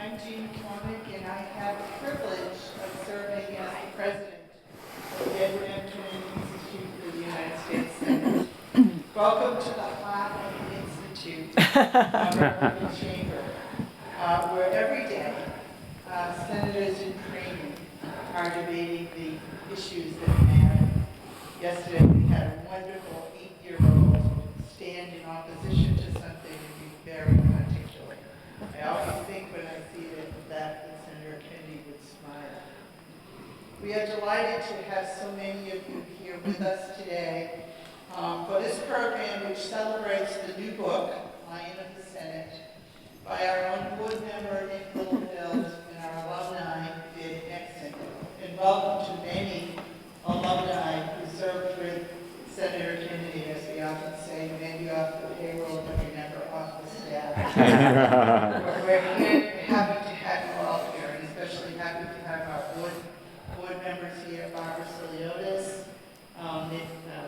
And I have the privilege of serving as the president of the Edward Kennedy Institute for the United States Senate. Welcome to the heart of the Institute, our chamber, where every day senators in training are debating the issues that matter. Yesterday we had a wonderful 8-year-old stand in opposition to something and be very articulate. I always think when I see that Senator Kennedy would smile. We are delighted to have so many of you here with us today for this program, which celebrates the new book, Lion of the Senate, by our own board member Nick Littlefield and our alumni, Nexon. And welcome to many alumni who served with Senator Kennedy, as we often say, maybe off the payroll, but you're never off the staff. We're happy to have you all here, and especially happy to have our board members here, Barbara Siliotis,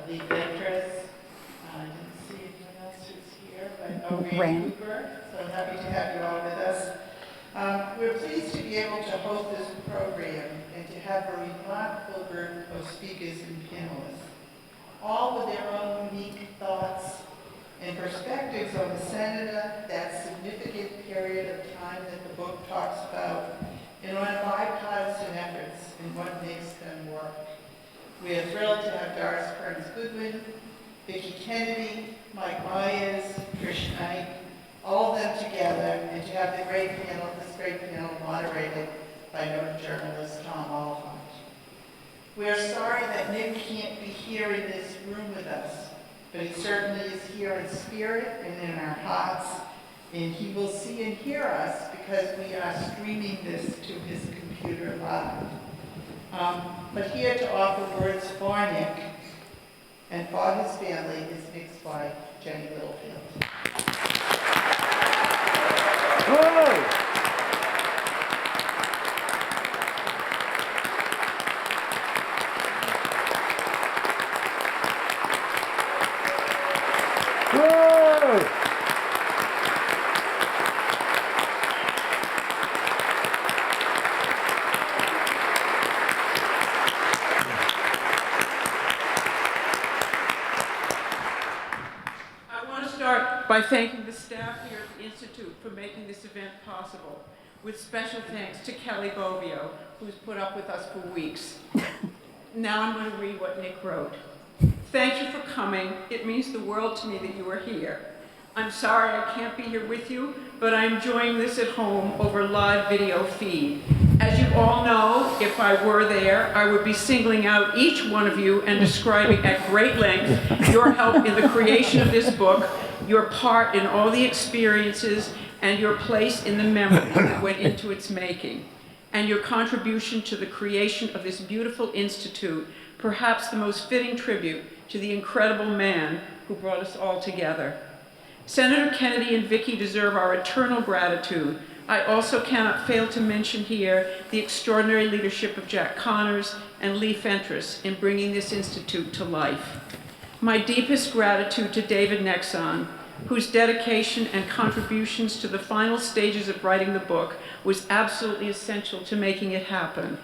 Lee Ventress. I didn't see anyone else who's here, but Orrin. So happy to have you all with us. We're pleased to be able to host this program and to have a remarkable group of speakers and panelists, all with their own unique thoughts and perspectives on the senator, that significant period of time that the book talks about, and on bipartisan efforts and what makes them work. We are thrilled to have Doris, Kearns, Goodwin, Vicki Kennedy, Mike Myers, Patricia Knight, all of them together, and to have this great panel moderated by noted journalist Tom Oliphant. We are sorry that Nick can't be here in this room with us, but he certainly is here in spirit and in our hearts, and he will see and hear us because we are streaming this to his computer live. But here to offer words for Nick and for his family is Nick's wife, Jenny Littlefield. Whoa! By thanking the staff here at the Institute for making this event possible, with special thanks to Kelly Bovio, who's put up with us for weeks. Now I'm going to read what Nick wrote. Thank you for coming. It means the world to me that you are here. I'm sorry I can't be here with you, but I'm enjoying this at home over live video feed. As you all know, if I were there, I would be singling out each one of you and describing at great length your help in the creation of this book, your part in all the experiences, and your place in the memories that went into its making, and your contribution to the creation of this beautiful institute, perhaps the most fitting tribute to the incredible man who brought us all together. Senator Kennedy and Vicki deserve our eternal gratitude. I also cannot fail to mention here the extraordinary leadership of Jack Connors and Lee Ventress in bringing this institute to life. My deepest gratitude to David Nexon, whose dedication and contributions to the final stages of writing the book was absolutely essential to making it happen.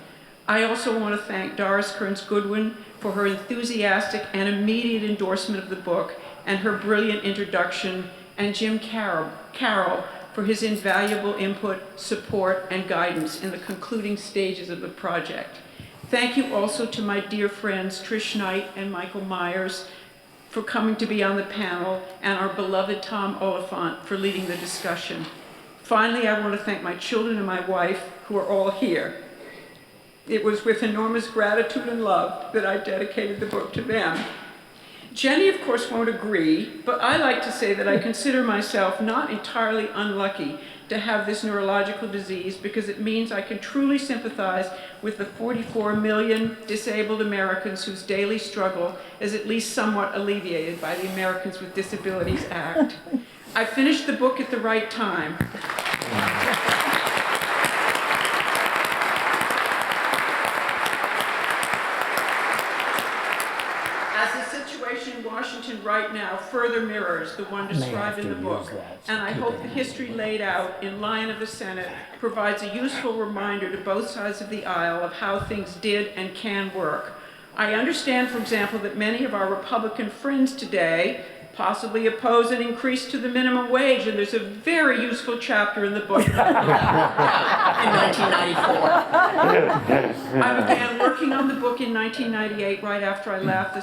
I also want to thank Doris Kearns Goodwin for her enthusiastic and immediate endorsement of the book and her brilliant introduction, and Jim Carroll for his invaluable input, support, and guidance in the concluding stages of the project. Thank you also to my dear friends Trish Knight and Michael Myers for coming to be on the panel, and our beloved Tom Oliphant for leading the discussion. Finally, I want to thank my children and my wife, who are all here. It was with enormous gratitude and love that I dedicated the book to them. Jenny, of course, won't agree, but I like to say that I consider myself not entirely unlucky to have this neurological disease, because it means I can truly sympathize with the 44 million disabled Americans whose daily struggle is at least somewhat alleviated by the Americans with Disabilities Act. I finished the book at the right time. As a situation in Washington right now further mirrors the one described in the book, and I hope the history laid out in Lion of the Senate provides a useful reminder to both sides of the aisle of how things did and can work. I understand, for example, that many of our Republican friends today possibly oppose an increase to the minimum wage, and there's a very useful chapter in the book in 1994. I began working on the book in 1998, right after I left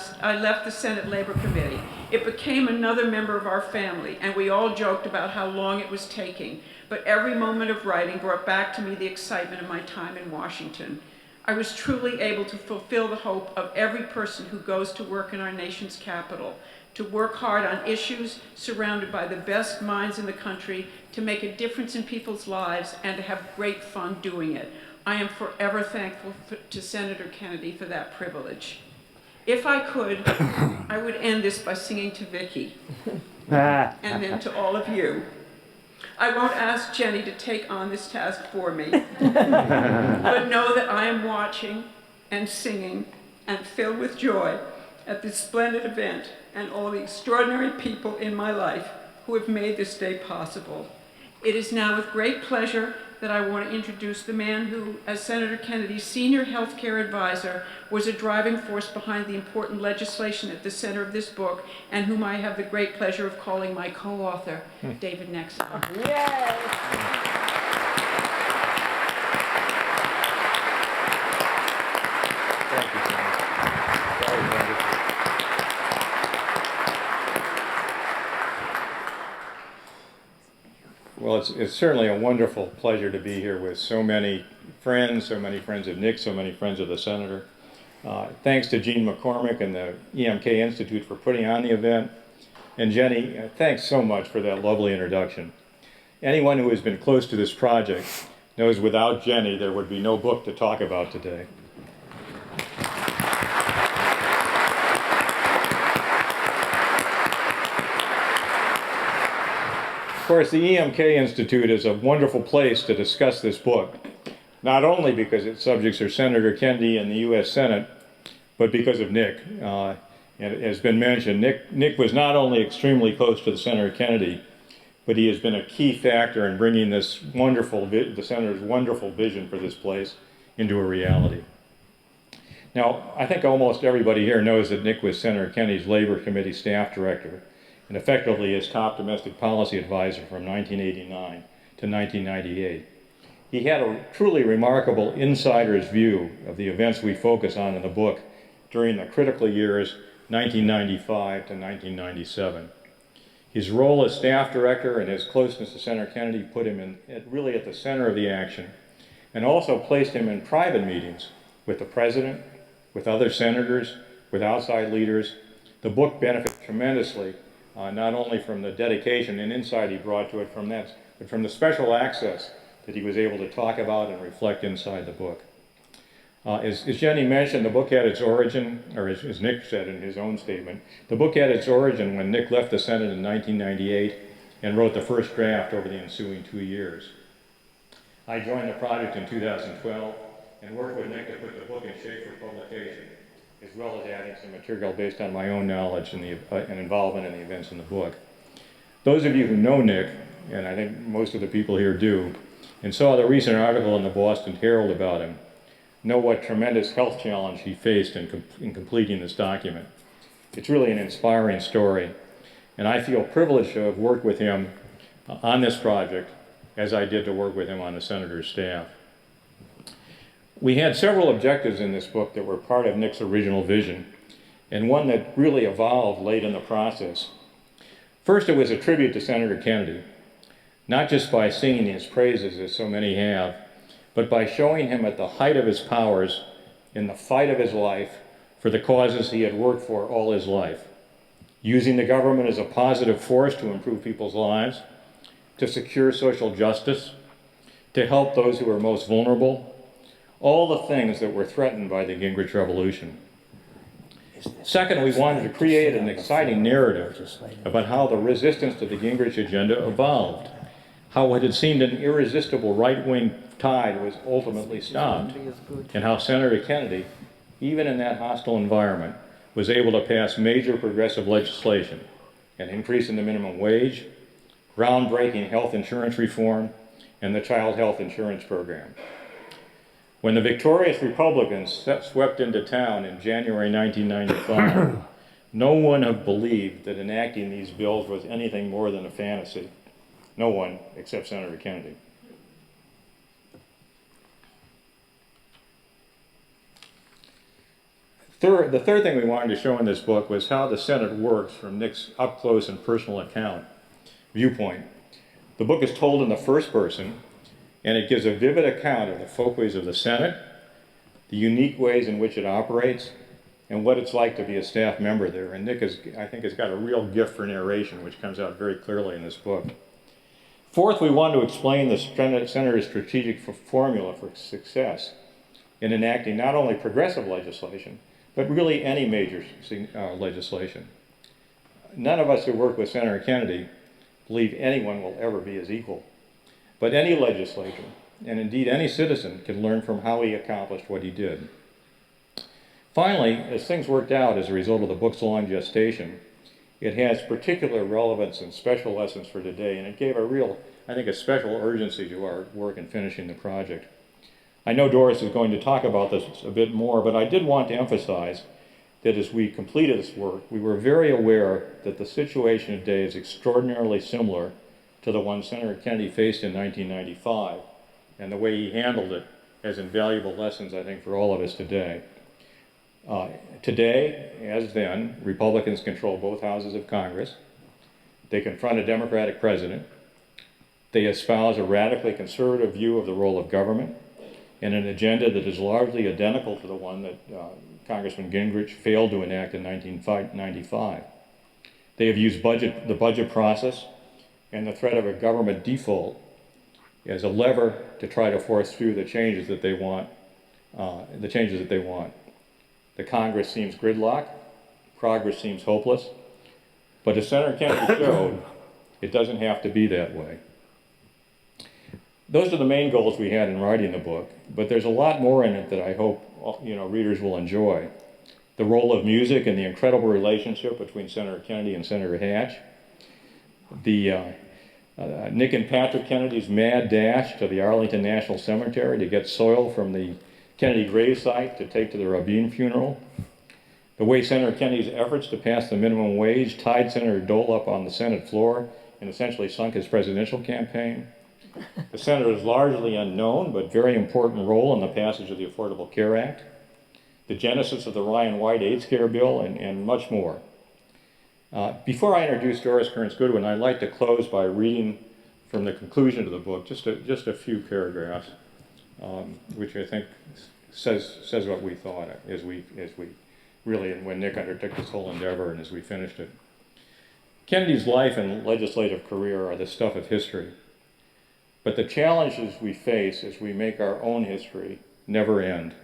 the Senate Labor Committee. It became another member of our family, and we all joked about how long it was taking, but every moment of writing brought back to me the excitement of my time in Washington. I was truly able to fulfill the hope of every person who goes to work in our nation's capital, to work hard on issues surrounded by the best minds in the country, to make a difference in people's lives, and to have great fun doing it. I am forever thankful to Senator Kennedy for that privilege. If I could, I would end this by singing to Vicki, and then to all of you. I won't ask Jenny to take on this task for me, but know that I am watching and singing and filled with joy at this splendid event and all the extraordinary people in my life who have made this day possible. It is now with great pleasure that I want to introduce the man who, as Senator Kennedy's senior healthcare advisor, was a driving force behind the important legislation at the center of this book, and whom I have the great pleasure of calling my co-author, David Nexon. Yay! Thank you, Senator. That was wonderful. Well, it's certainly a wonderful pleasure to be here with so many friends of Nick, so many friends of the Senator. Thanks to Gene McCormick and the EMK Institute for putting on the event. And Jenny, thanks so much for that lovely introduction. Anyone who has been close to this project knows without Jenny there would be no book to talk about today. Of course, the EMK Institute is a wonderful place to discuss this book, not only because its subjects are Senator Kennedy and the U.S. Senate, but because of Nick. And it has been mentioned, Nick was not only extremely close to the Senator Kennedy, but he has been a key factor in bringing this the Senator's wonderful vision for this place into a reality. Now, I think almost everybody here knows that Nick was Senator Kennedy's Labor Committee staff director, and effectively his top domestic policy advisor from 1989 to 1998. He had a truly remarkable insider's view of the events we focus on in the book during the critical years 1995 to 1997. His role as staff director and his closeness to Senator Kennedy put him really at the center of the action, and also placed him in private meetings with the president, with other senators, with outside leaders. The book benefits tremendously not only from the dedication and insight he brought to it from that, but from the special access that he was able to talk about and reflect inside the book. As Jenny mentioned, the book had its origin, or as Nick said in his own statement, the book had its origin when Nick left the Senate in 1998 and wrote the first draft over the ensuing 2 years. I joined the project in 2012 and worked with Nick to put the book in shape for publication, as well as adding some material based on my own knowledge and involvement in the events in the book. Those of you who know Nick, and I think most of the people here do, and saw the recent article in the Boston Herald about him, know what tremendous health challenge he faced in completing this document. It's really an inspiring story, and I feel privileged to have worked with him on this project as I did to work with him on the Senator's staff. We had several objectives in this book that were part of Nick's original vision, and one that really evolved late in the process. First, it was a tribute to Senator Kennedy, not just by singing his praises, as so many have, but by showing him at the height of his powers in the fight of his life for the causes he had worked for all his life, using the government as a positive force to improve people's lives, to secure social justice, to help those who were most vulnerable, all the things that were threatened by the Gingrich Revolution. Second, we wanted to create an exciting narrative about how the resistance to the Gingrich agenda evolved, how what had seemed an irresistible right-wing tide was ultimately stopped, and how Senator Kennedy, even in that hostile environment, was able to pass major progressive legislation, an increase in the minimum wage, groundbreaking health insurance reform, and the child health insurance program. When the victorious Republicans swept into town in January 1995, no one had believed that enacting these bills was anything more than a fantasy. No one except Senator Kennedy. The third thing we wanted to show in this book was how the Senate works from Nick's up-close and personal viewpoint. The book is told in the first person, and it gives a vivid account of the folkways of the Senate, the unique ways in which it operates, and what it's like to be a staff member there. And Nick, I think, has got a real gift for narration, which comes out very clearly in this book. Fourth, we wanted to explain the Senator's strategic formula for success in enacting not only progressive legislation, but really any major legislation. None of us who work with Senator Kennedy believe anyone will ever be his equal. But any legislator, and indeed any citizen, can learn from how he accomplished what he did. Finally, as things worked out as a result of the book's long gestation, it has particular relevance and special lessons for today, and it gave a special urgency to our work in finishing the project. I know Doris is going to talk about this a bit more, but I did want to emphasize that as we completed this work, we were very aware that the situation today is extraordinarily similar to the one Senator Kennedy faced in 1995, and the way he handled it has invaluable lessons, I think, for all of us today. Today, as then, Republicans control both houses of Congress. They confront a Democratic president. They espouse a radically conservative view of the role of government and an agenda that is largely identical to the one that Congressman Gingrich failed to enact in 1995. They have used the budget process and the threat of a government default as a lever to try to force through the changes that they want. The Congress seems gridlocked, progress seems hopeless, but as Senator Kennedy showed, it doesn't have to be that way. Those are the main goals we had in writing the book, but there's a lot more in it that I hope readers will enjoy. The role of music and the incredible relationship between Senator Kennedy and Senator Hatch, Nick and Patrick Kennedy's mad dash to the Arlington National Cemetery to get soil from the Kennedy gravesite to take to the Rabin funeral, the way Senator Kennedy's efforts to pass the minimum wage tied Senator Dole up on the Senate floor and essentially sunk his presidential campaign, the Senator's largely unknown but very important role in the passage of the Affordable Care Act, the genesis of the Ryan White AIDS Care Bill, and much more. Before I introduce Doris Kearns Goodwin, I'd like to close by reading from the conclusion of the book, just a few paragraphs, which I think says what we thought as we really, and when Nick undertook this whole endeavor and as we finished it. Kennedy's life and legislative career are the stuff of history, but the challenges we face as we make our own history never end.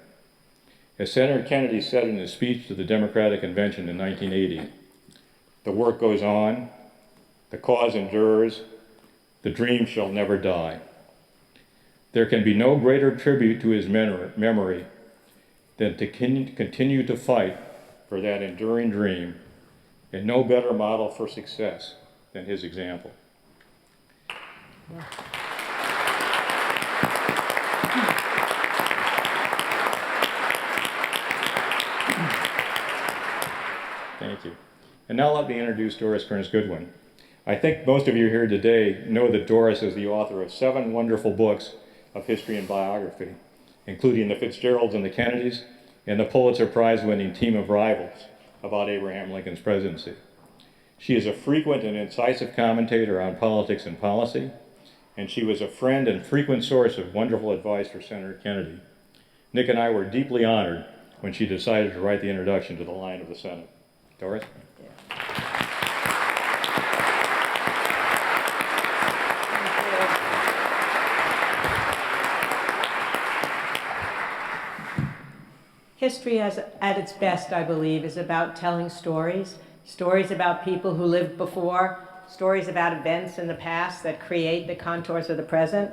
As Senator Kennedy said in his speech to the Democratic Convention in 1980, the work goes on, the cause endures, the dream shall never die. There can be no greater tribute to his memory than to continue to fight for that enduring dream, and no better model for success than his example. Thank you. And now let me introduce Doris Kearns Goodwin. I think most of you here today know that Doris is the author of 7 wonderful books of history and biography, including The Fitzgeralds and the Kennedys and the Pulitzer Prize-winning Team of Rivals about Abraham Lincoln's presidency. She is a frequent and incisive commentator on politics and policy, and she was a friend and frequent source of wonderful advice for Senator Kennedy. Nick and I were deeply honored when she decided to write the introduction to the line of the Senate. Doris? History at its best, I believe, is about telling stories, stories about people who lived before, stories about events in the past that create the contours of the present.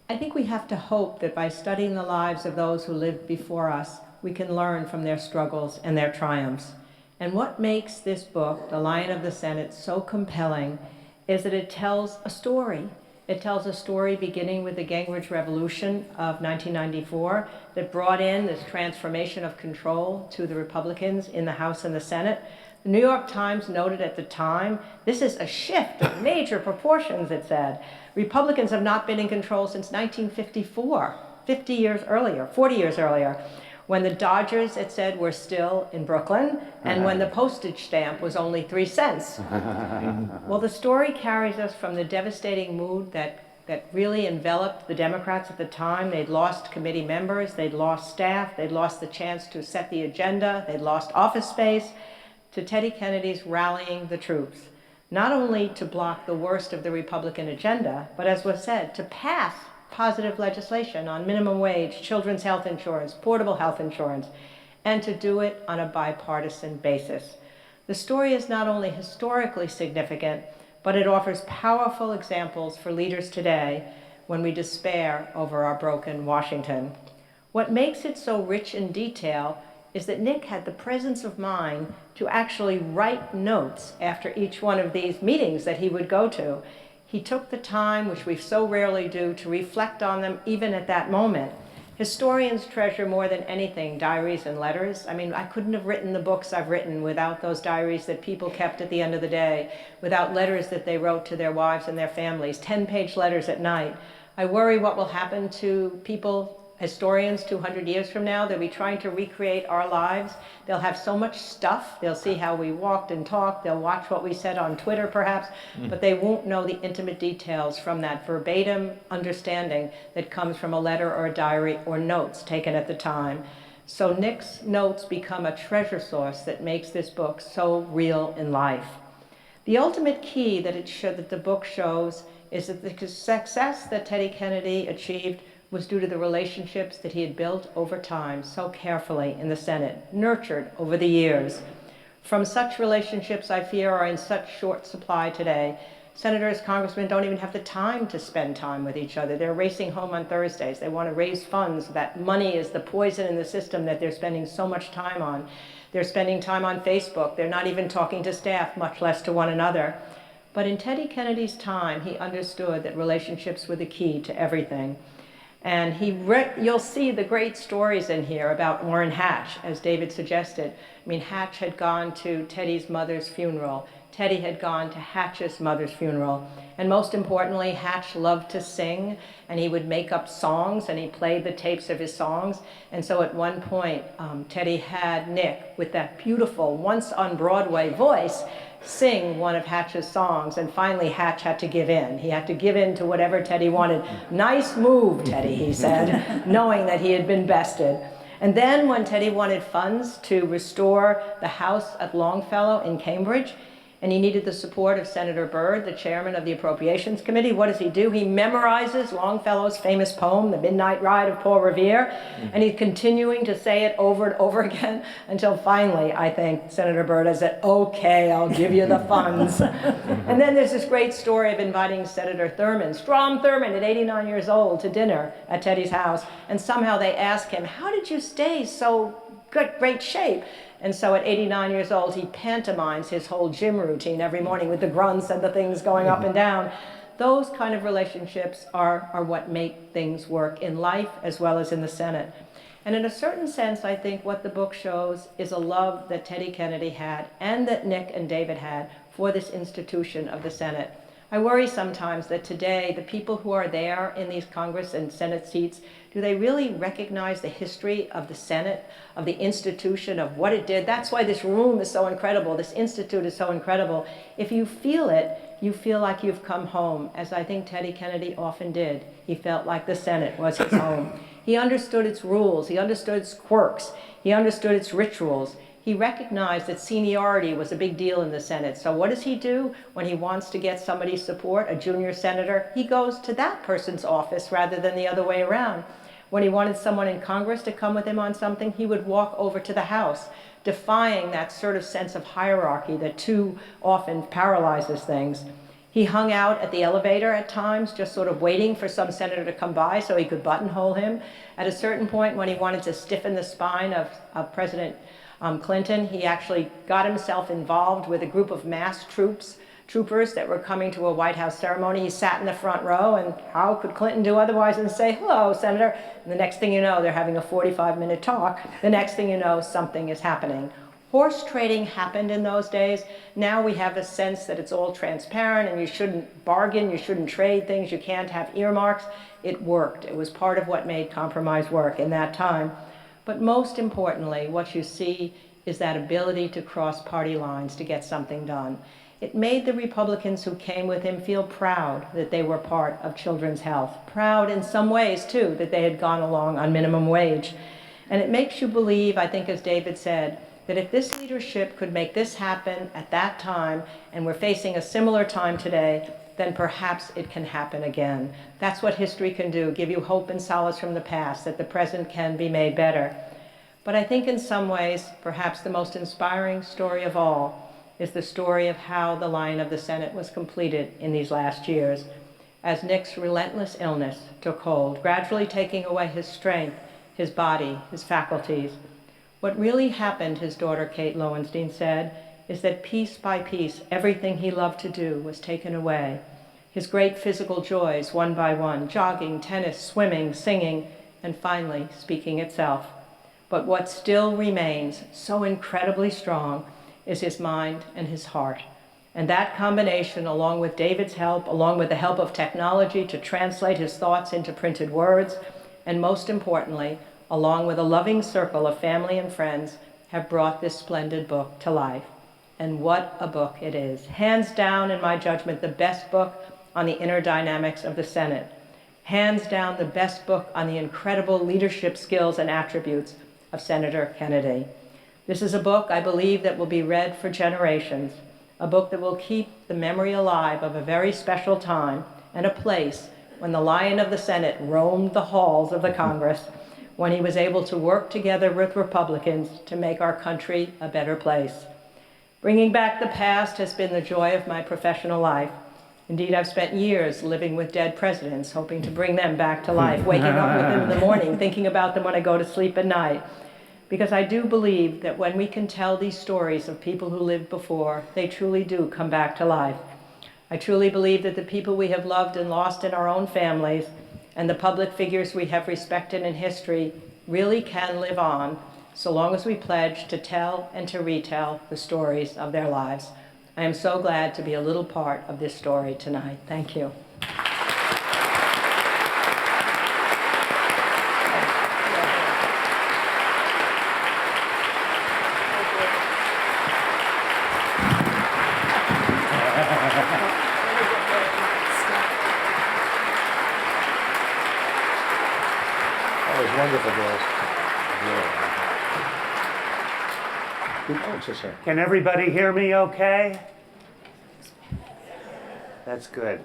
I think we have to hope that by studying the lives of those who lived before us, we can learn from their struggles and their triumphs. And what makes this book, The Lion of the Senate, so compelling is that it tells a story. It tells a story beginning with the Gingrich Revolution of 1994 that brought in this transformation of control to the Republicans in the House and the Senate. The New York Times noted at the time, this is a shift of major proportions, it said. Republicans have not been in control since 1954, 40 years earlier, when the Dodgers, it said, were still in Brooklyn, and when the postage stamp was only 3 cents. Well, the story carries us from the devastating mood that really enveloped the Democrats at the time. They'd lost committee members, they'd lost staff, they'd lost the chance to set the agenda, they'd lost office space, to Teddy Kennedy's rallying the troops, not only to block the worst of the Republican agenda, but as was said, to pass positive legislation on minimum wage, children's health insurance, portable health insurance, and to do it on a bipartisan basis. The story is not only historically significant, but it offers powerful examples for leaders today when we despair over our broken Washington. What makes it so rich in detail is that Nick had the presence of mind to actually write notes after each one of these meetings that he would go to. He took the time, which we so rarely do, to reflect on them even at that moment. Historians treasure more than anything diaries and letters. I mean, I couldn't have written the books I've written without those diaries that people kept at the end of the day, without letters that they wrote to their wives and their families, 10-page letters at night. I worry what will happen to people, historians 200 years from now. They'll be trying to recreate our lives. They'll have so much stuff. They'll see how we walked and talked. They'll watch what we said on Twitter, perhaps, but they won't know the intimate details from that verbatim understanding that comes from a letter or a diary or notes taken at the time. So Nick's notes become a treasure source that makes this book so real in life. The ultimate key that the book shows is that the success that Teddy Kennedy achieved was due to the relationships that he had built over time so carefully in the Senate, nurtured over the years. From such relationships, I fear, are in such short supply today. Senators, congressmen don't even have the time to spend time with each other. They're racing home on Thursdays. They want to raise funds. That money is the poison in the system that they're spending so much time on. They're spending time on Facebook. They're not even talking to staff, much less to one another. But in Teddy Kennedy's time, he understood that relationships were the key to everything. And you'll see the great stories in here about Orrin Hatch, as David suggested. I mean, Hatch had gone to Teddy's mother's funeral. Teddy had gone to Hatch's mother's funeral. And most importantly, Hatch loved to sing, and he would make up songs, and he played the tapes of his songs. And so at one point, Teddy had Nick, with that beautiful, once on Broadway voice, sing one of Hatch's songs, and finally Hatch had to give in. He had to give in to whatever Teddy wanted. "Nice move, Teddy," he said, knowing that he had been bested. And then when Teddy wanted funds to restore the house at Longfellow in Cambridge, and he needed the support of Senator Byrd, the chairman of the Appropriations Committee, what does he do? He memorizes Longfellow's famous poem, The Midnight Ride of Paul Revere, and he's continuing to say it over and over again until finally, I think, Senator Byrd has said, "Okay, I'll give you the funds." And then there's this great story of inviting Senator Thurmond, Strom Thurmond, at 89 years old, to dinner at Teddy's house, and somehow they ask him, "How did you stay so great shape?" And so at 89 years old, he pantomimes his whole gym routine every morning with the grunts and the things going up and down. Those kind of relationships are what make things work in life as well as in the Senate. And in a certain sense, I think what the book shows is a love that Teddy Kennedy had and that Nick and David had for this institution of the Senate. I worry sometimes that today, the people who are there in these Congress and Senate seats, do they really recognize the history of the Senate, of the institution, of what it did? That's why this room is so incredible. This institute is so incredible. If you feel it, you feel like you've come home, as I think Teddy Kennedy often did. He felt like the Senate was his home. He understood its rules. He understood its quirks. He understood its rituals. He recognized that seniority was a big deal in the Senate. So what does he do when he wants to get somebody's support, a junior senator? He goes to that person's office rather than the other way around. When he wanted someone in Congress to come with him on something, he would walk over to the House, defying that sort of sense of hierarchy that too often paralyzes things. He hung out at the elevator at times, just sort of waiting for some senator to come by so he could buttonhole him. At a certain point, when he wanted to stiffen the spine of President Clinton, he actually got himself involved with a group of masked troopers that were coming to a White House ceremony. He sat in the front row, and how could Clinton do otherwise than say, "Hello, Senator?" And the next thing you know, they're having a 45-minute talk. The next thing you know, something is happening. Horse trading happened in those days. Now we have a sense that it's all transparent and you shouldn't bargain, you shouldn't trade things, you can't have earmarks. It worked. It was part of what made compromise work in that time. But most importantly, what you see is that ability to cross party lines to get something done. It made the Republicans who came with him feel proud that they were part of children's health. Proud in some ways, too, that they had gone along on minimum wage. And it makes you believe, I think, as David said, that if this leadership could make this happen at that time, and we're facing a similar time today, then perhaps it can happen again. That's what history can do, give you hope and solace from the past, that the present can be made better. But I think in some ways, perhaps the most inspiring story of all is the story of how the line of the Senate was completed in these last years, as Nick's relentless illness took hold, gradually taking away his strength, his body, his faculties. What really happened, his daughter Kate Lowenstein said, is that piece by piece, everything he loved to do was taken away. His great physical joys, one by one, jogging, tennis, swimming, singing, and finally speaking itself. But what still remains so incredibly strong is his mind and his heart. And that combination, along with David's help, along with the help of technology to translate his thoughts into printed words, and most importantly, along with a loving circle of family and friends, have brought this splendid book to life. And what a book it is. Hands down, in my judgment, the best book on the inner dynamics of the Senate. Hands down, the best book on the incredible leadership skills and attributes of Senator Kennedy. This is a book, I believe, that will be read for generations, a book that will keep the memory alive of a very special time and a place when the Lion of the Senate roamed the halls of the Congress, when he was able to work together with Republicans to make our country a better place. Bringing back the past has been the joy of my professional life. Indeed, I've spent years living with dead presidents, hoping to bring them back to life, waking up with them in the morning, thinking about them when I go to sleep at night. Because I do believe that when we can tell these stories of people who lived before, they truly do come back to life. I truly believe that the people we have loved and lost in our own families and the public figures we have respected in history really can live on, so long as we pledge to tell and to retell the stories of their lives. I am so glad to be a little part of this story tonight. Thank you. Wonderful, Doris. Yeah. Can everybody hear me okay? That's good.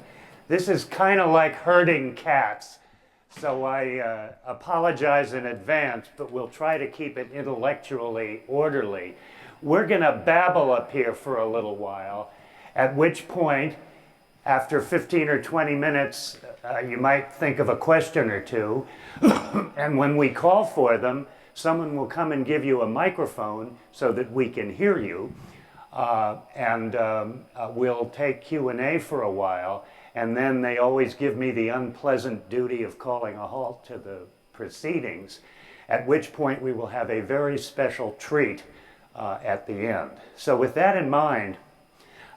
This is kind of like herding cats, so I apologize in advance, but we'll try to keep it intellectually orderly. We're going to babble up here for a little while, at which point, after 15 or 20 minutes, you might think of a question or two, and when we call for them, someone will come and give you a microphone so that we can hear you, and we'll take Q&A for a while, and then they always give me the unpleasant duty of calling a halt to the proceedings, at which point we will have a very special treat at the end. So with that in mind,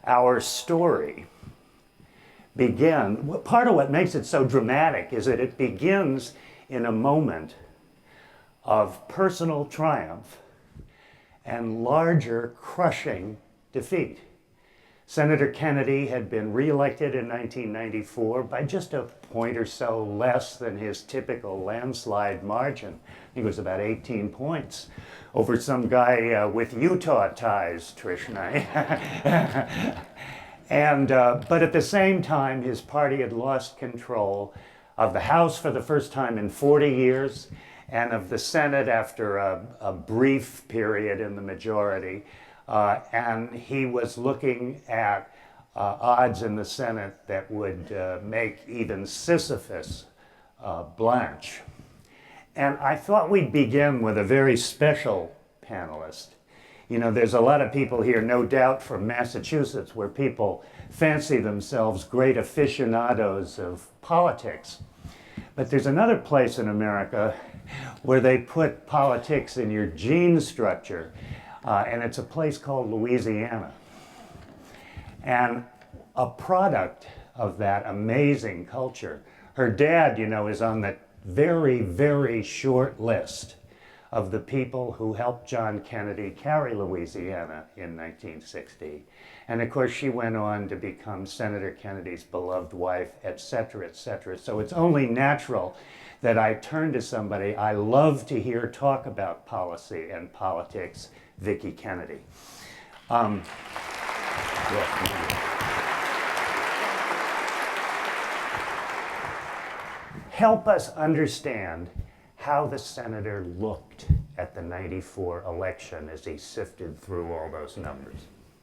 our story part of what makes it so dramatic is that it begins in a moment of personal triumph and larger crushing defeat. Senator Kennedy had been reelected in 1994 by just a point or so less than his typical landslide margin. I think it was about 18 points over some guy with Utah ties, Trish and I. But at the same time, his party had lost control of the House for the first time in 40 years, and of the Senate after a brief period in the majority. And he was looking at odds in the Senate that would make even Sisyphus blanch. And I thought we'd begin with a very special panelist. You know, there's a lot of people here, no doubt, from Massachusetts, where people fancy themselves great aficionados of politics. But there's another place in America where they put politics in your gene structure, and it's a place called Louisiana. And a product of that amazing culture, her dad, you know, is on the very, very short list of the people who helped John Kennedy carry Louisiana in 1960. And of course, she went on to become Senator Kennedy's beloved wife, et cetera, et cetera. So it's only natural that I turn to somebody I love to hear talk about policy and politics, Vicki Kennedy. Help us understand how the senator looked at the '94 election as he sifted through all those numbers.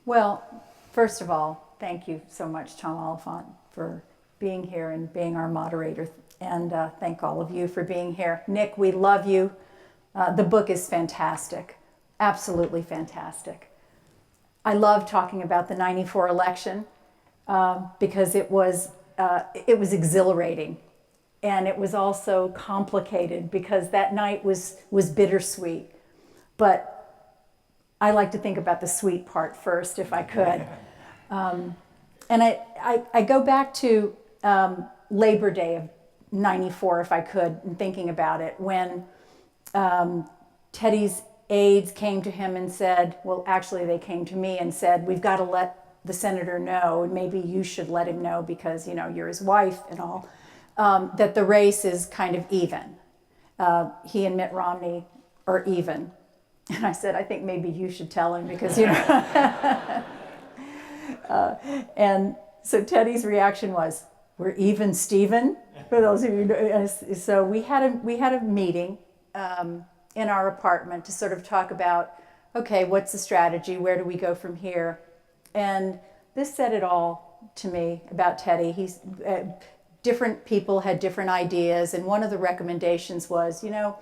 Well, first of all, thank you so much, Tom Oliphant, for being here and being our moderator. And thank all of you for being here. Nick, we love you. The book is fantastic, absolutely fantastic. I love talking about the '94 election because it was exhilarating. And it was also complicated because that night was bittersweet. But I like to think about the sweet part first, if I could. And I go back to Labor Day of '94, if I could, and thinking about it, when Teddy's aides came to him and said, well, actually they came to me and said, we've got to let the senator know, and maybe you should let him know because, you know, you're his wife and all. That the race is kind of even. He and Mitt Romney are even. And I said, I think maybe you should tell him because, you know. And so Teddy's reaction was, we're even, Stephen, for those of you who know. So we had a meeting in our apartment to sort of talk about, okay, what's the strategy? Where do we go from here? And this said it all to me about Teddy. He's... different people had different ideas, and one of the recommendations was, you know,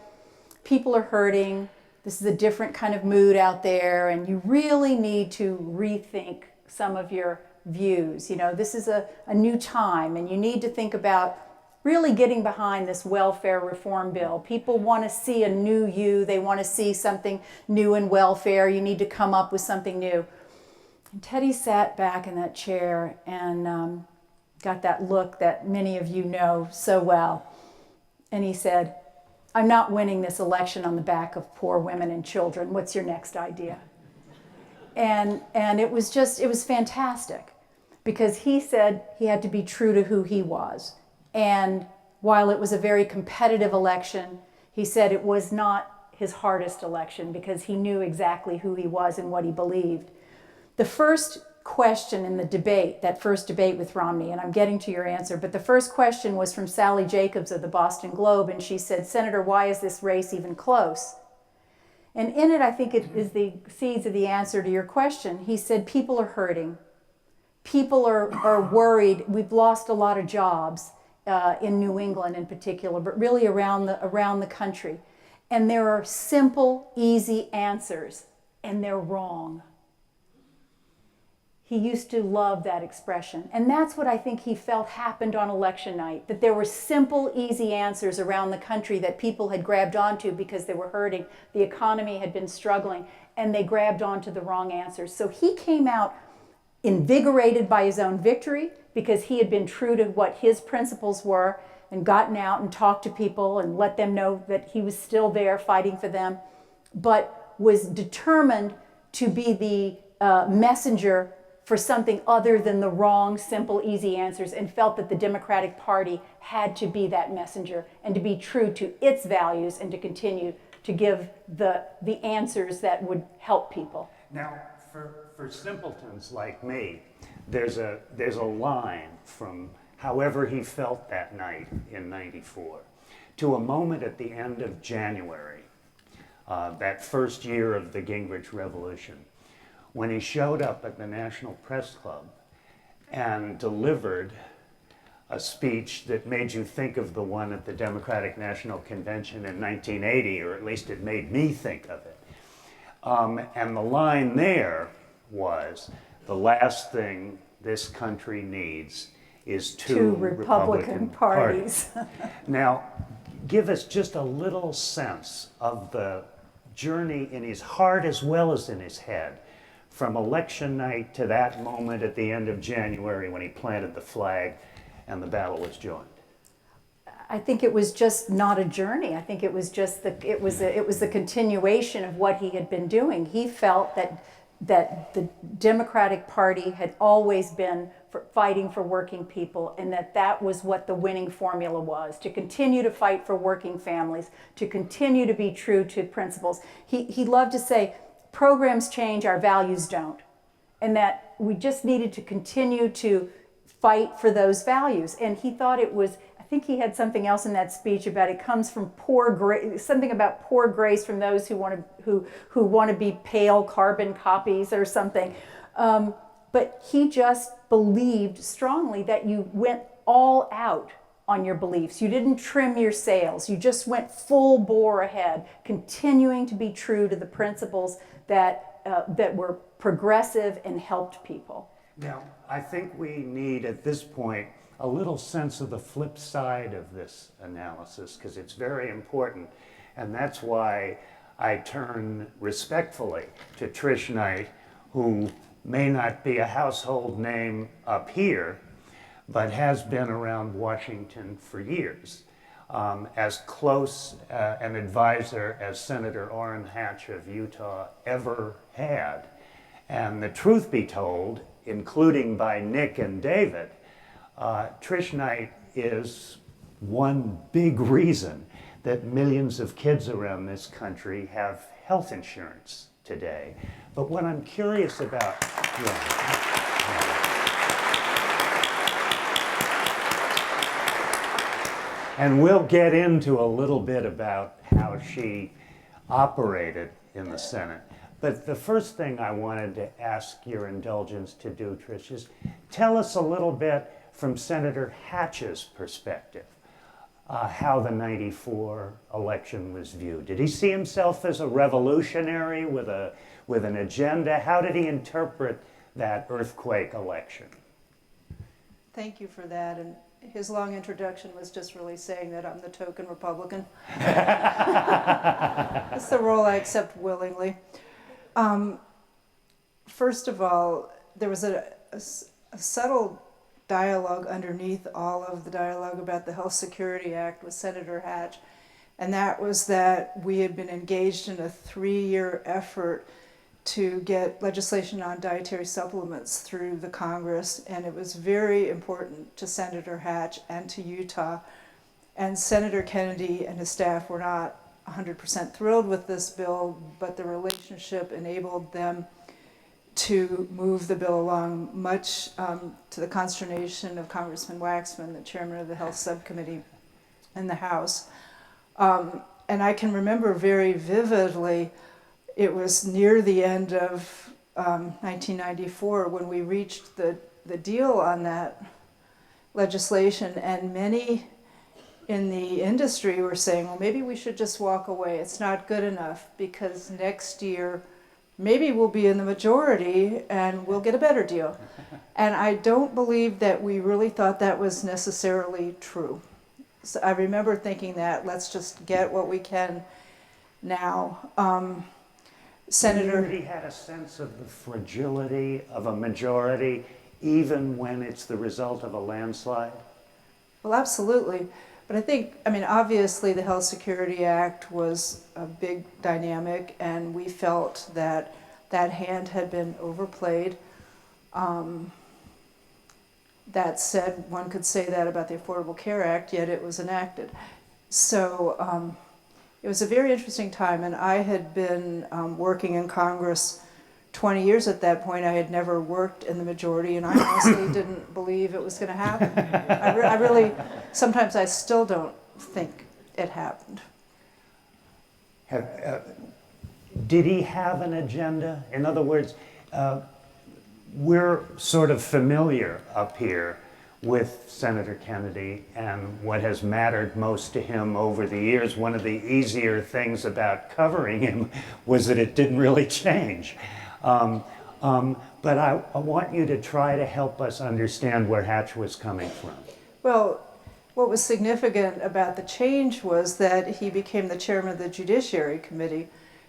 people are hurting, this is a different kind of mood out there, and you really need to rethink some of your views. You know, this is a new time, and you need to think about really getting behind this welfare reform bill. People want to see a new you, they want to see something new in welfare, you need to come up with something new. And Teddy sat back in that chair and got that look that many of you know so well. And he said, I'm not winning this election on the back of poor women and children. What's your next idea? And it was fantastic because he said he had to be true to who he was. And while it was a very competitive election, he said it was not his hardest election because he knew exactly who he was and what he believed. The first question in the debate, that first debate with Romney, and I'm getting to your answer, but the first question was from Sally Jacobs of the Boston Globe, and she said, Senator, why is this race even close? And in it, I think it is the seeds of the answer to your question. He said, people are hurting. People are worried. We've lost a lot of jobs in New England in particular, but really around the country. And there are simple, easy answers, and they're wrong. He used to love that expression. And that's what I think he felt happened on election night, that there were simple, easy answers around the country that people had grabbed onto because they were hurting. The economy had been struggling, and they grabbed onto the wrong answers. So he came out invigorated by his own victory because he had been true to what his principles were and gotten out and talked to people and let them know that he was still there fighting for them, but was determined to be the messenger for something other than the wrong, simple, easy answers, and felt that the Democratic Party had to be that messenger and to be true to its values and to continue to give the answers that would help people. Now, for simpletons like me, there's a line from however he felt that night in '94 to a moment at the end of January, that first year of the Gingrich Revolution, when he showed up at the National Press Club and delivered a speech that made you think of the one at the Democratic National Convention in 1980, or at least it made me think of it. And the line there was, the last thing this country needs is two Republican parties. Now, give us just a little sense of the journey in his heart as well as in his head, from election night to that moment at the end of January when he planted the flag and the battle was joined. I think it was just not a journey. I think it was just it was the continuation of what he had been doing. He felt that the Democratic Party had always been fighting for working people, and that was what the winning formula was, to continue to fight for working families, to continue to be true to principles. He loved to say, programs change, our values don't, and that we just needed to continue to fight for those values. And he thought it was, I think he had something else in that speech about it comes from poor grace, something about poor grace from those who want to be pale carbon copies or something. But he just believed strongly that you went all out on your beliefs. You didn't trim your sails. You just went full bore ahead, continuing to be true to the principles that were progressive and helped people. Now, I think we need at this point a little sense of the flip side of this analysis, because it's very important, and that's why I turn respectfully to Trish Knight, who may not be a household name up here, but has been around Washington for years, as close an advisor as Senator Orrin Hatch of Utah ever had. And the truth be told, including by Nick and David, Trish Knight is one big reason that millions of kids around this country have health insurance today. But what I'm curious about, and we'll get into a little bit about how she operated in the Senate. But the first thing I wanted to ask your indulgence to do, Trish, is tell us a little bit from Senator Hatch's perspective how the '94 election was viewed. Did he see himself as a revolutionary with an agenda? How did he interpret that earthquake election? Thank you for that. And his long introduction was just really saying that I'm the token Republican. That's the role I accept willingly. First of all, there was a subtle dialogue underneath all of the dialogue about the Health Security Act with Senator Hatch, and that was that we had been engaged in a 3-year effort to get legislation on dietary supplements through the Congress, and it was very important to Senator Hatch and to Utah. And Senator Kennedy and his staff were not 100% thrilled with this bill, but the relationship enabled them to move the bill along, much to the consternation of Congressman Waxman, the chairman of the Health Subcommittee in the House. And I can remember very vividly, it was near the end of 1994 when we reached the deal on that legislation, and many in the industry were saying, well, maybe we should just walk away. It's not good enough because next year maybe we'll be in the majority and we'll get a better deal. And I don't believe that we really thought that was necessarily true. So I remember thinking that let's just get what we can now. Senator, He had a sense of the fragility of a majority, even when it's the result of a landslide? well, absolutely. But I think, I mean, obviously the Health Security Act was a big dynamic, and we felt that that hand had been overplayed. That said, one could say that about the Affordable Care Act, yet it was enacted. So it was a very interesting time, and I had been working in Congress 20 years at that point. I had never worked in the majority, and I honestly didn't believe it was going to happen. I really, sometimes I still don't think it happened. Did he have an agenda? In other words, we're sort of familiar up here with Senator Kennedy and what has mattered most to him over the years. One of the easier things about covering him was that it didn't really change. But I want you to try to help us understand where Hatch was coming from. Well, what was significant about the change was that he became the chairman of the Judiciary Committee.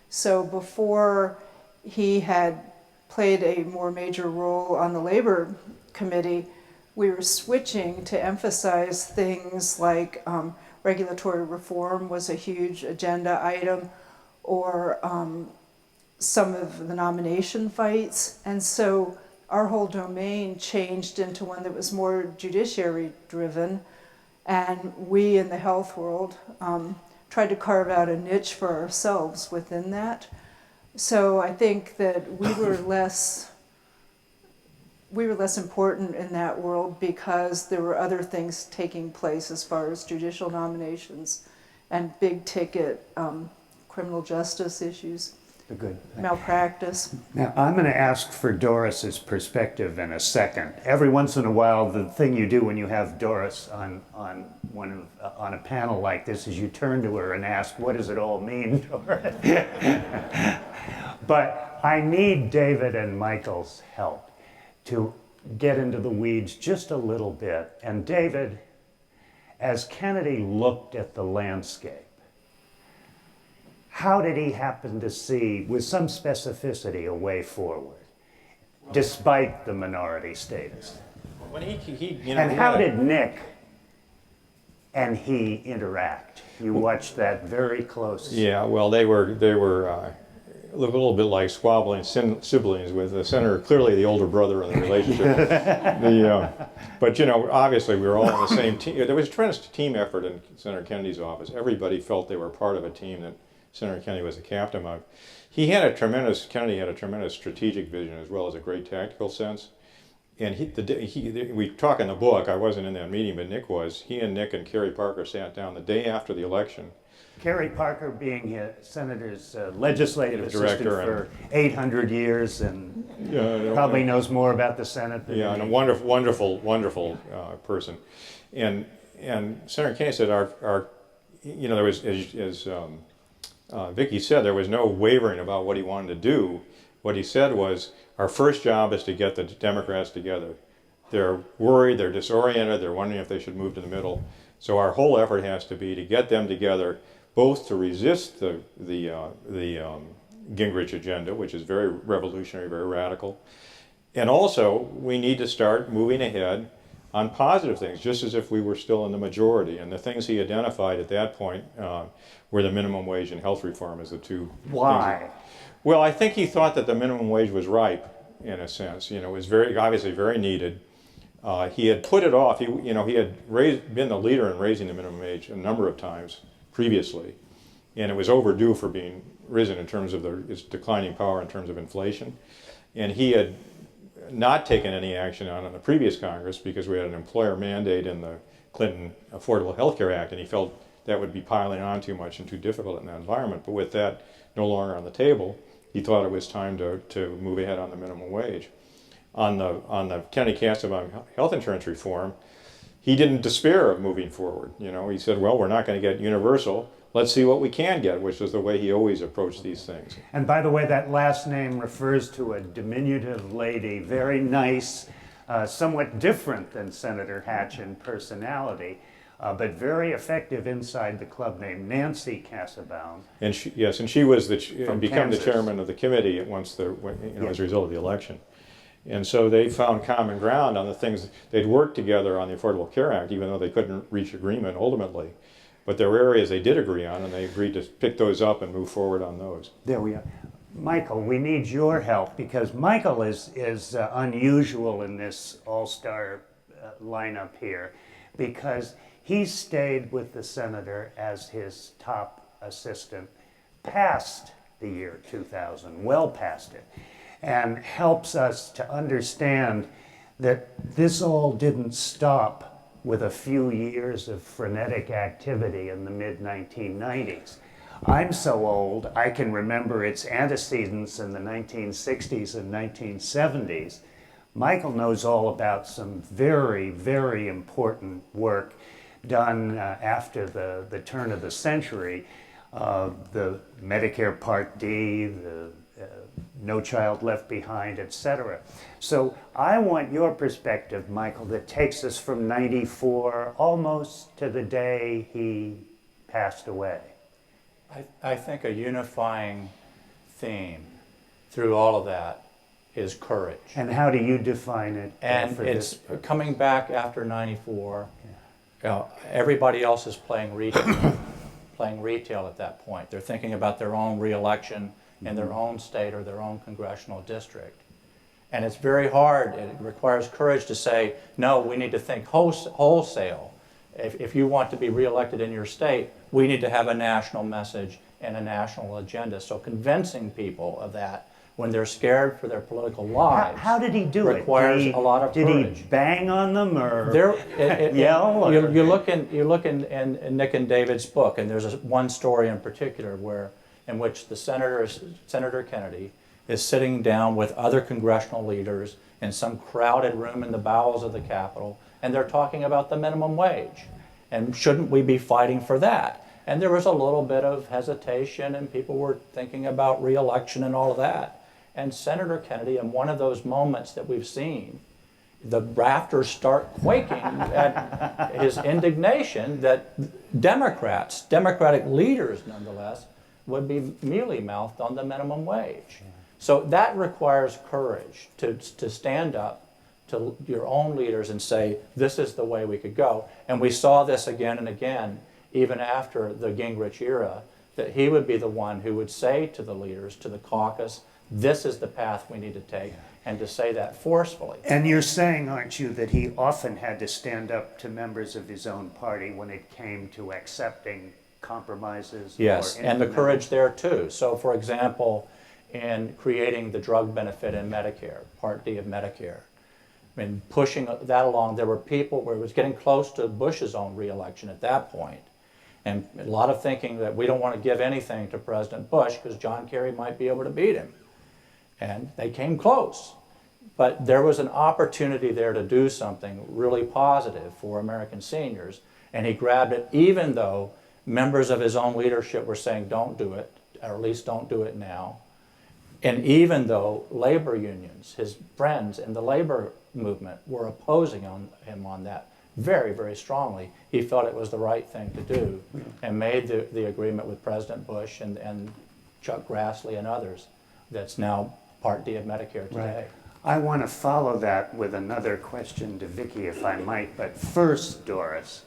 So before he had played a more major role on the Labor Committee, we were switching to emphasize things like regulatory reform was a huge agenda item, or some of the nomination fights. And so our whole domain changed into one that was more judiciary driven. And we in the health world tried to carve out a niche for ourselves within that. So I think that we were less important in that world because there were other things taking place as far as judicial nominations and big ticket criminal justice issues. Good. Malpractice. Now, I'm going to ask for Doris's perspective in a second. Every once in a while, the thing you do when you have Doris on a panel like this is you turn to her and ask, what does it all mean, Doris? But I need David and Michael's help to get into the weeds just a little bit. And David, as Kennedy looked at the landscape, how did he happen to see, with some specificity, a way forward, despite the minority status? When And how did Nick and he interact? You watched that very closely. Yeah, well, they were look a little bit like squabbling siblings, with the senator clearly the older brother in the relationship. But obviously we were all on the same team. There was a tremendous team effort in Senator Kennedy's office. Everybody felt they were part of a team that Senator Kennedy was the captain of. Kennedy had a tremendous strategic vision as well as a great tactical sense. And we talk in the book, I wasn't in that meeting, but Nick was. He and Nick and Kerry Parker sat down the day after the election. Kerry Parker being Senator's legislative assistant director for 800 years and probably knows more about the Senate than and a wonderful person. And Senator Kennedy said there was, as Vicki said, there was no wavering about what he wanted to do. What he said was, our first job is to get the Democrats together. They're worried, they're disoriented, they're wondering if they should move to the middle. So our whole effort has to be to get them together, both to resist the Gingrich agenda, which is very revolutionary, very radical, and also we need to start moving ahead on positive things, just as if we were still in the majority. And the things he identified at that point were the minimum wage and health reform as the two. Why? Well, I think he thought that the minimum wage was ripe, in a sense. It was obviously very needed. He had put it off. He had been the leader in raising the minimum wage a number of times previously, and it was overdue for being risen in terms of its declining power in terms of inflation. And he had not taken any action on it in the previous Congress because we had an employer mandate in the Clinton Affordable Health Care Act, and he felt that would be piling on too much and too difficult in that environment. But with that no longer on the table, he thought it was time to move ahead on the minimum wage. On the Kennedy cast about health insurance reform, he didn't despair of moving forward. He said, well, we're not going to get universal. Let's see what we can get, which is the way he always approached these things. And by the way, that last name refers to a diminutive lady, very nice, somewhat different than Senator Hatch in personality, but very effective inside the club, named Nancy Cassabaum. And she was become Kansas. the chairman of the committee as a result of the election. And so they found common ground on the things. They'd worked together on the Affordable Care Act, even though they couldn't reach agreement ultimately. But there were areas they did agree on, and they agreed to pick those up and move forward on those. There we are. Michael, we need your help because Michael is unusual in this all-star lineup here because he stayed with the senator as his top assistant past the year 2000, well past it, and helps us to understand that this all didn't stop with a few years of frenetic activity in the mid-1990s. I'm so old, I can remember its antecedents in the 1960s and 1970s, Michael knows all about some very, very important work done after the turn of the century, the Medicare Part D, the No Child Left Behind, etc. So I want your perspective, Michael, that takes us from 94 almost to the day he passed away. I think a unifying theme through all of that is courage. And how do you define it? And for it's this? coming back after 94. Everybody else is playing retail at that point. They're thinking about their own reelection in their own state or their own congressional district. And it's very hard. It requires courage to say, no, we need to think wholesale. If you want to be reelected in your state, we need to have a national message and a national agenda. So convincing people of that when they're scared for their political lives. How did he do it? Requires a lot of courage. Did he bang on them or yell? or? You look in Nick and David's book, and there's one story in particular in which the Senator Kennedy is sitting down with other congressional leaders in some crowded room in the bowels of the Capitol, and they're talking about the minimum wage. And shouldn't we be fighting for that? And there was a little bit of hesitation, and people were thinking about re-election and all of that. And Senator Kennedy, in one of those moments that we've seen, the rafters start quaking at his indignation that Democratic leaders nonetheless, would be mealy-mouthed on the minimum wage. So that requires courage to stand up to your own leaders and say, this is the way we could go. And we saw this again and again, even after the Gingrich era, that he would be the one who would say to the leaders, to the caucus, this is the path we need to take, and to say that forcefully. And you're saying, aren't you, that he often had to stand up to members of his own party when it came to accepting compromises? Yes, and the courage there too. So for example, in creating the drug benefit in Medicare, Part D of Medicare, I mean, pushing that along, there were people where it was getting close to Bush's own re-election at that point. And a lot of thinking that we don't want to give anything to President Bush because John Kerry might be able to beat him. And they came close. But there was an opportunity there to do something really positive for American seniors, and he grabbed it even though members of his own leadership were saying don't do it, or at least don't do it now. And even though labor unions, his friends in the labor movement, were opposing him on that very, very strongly, he felt it was the right thing to do and made the agreement with President Bush and Chuck Grassley and others that's now Part D of Medicare today. Right. I want to follow that with another question to Vicki, if I might. But first, Doris,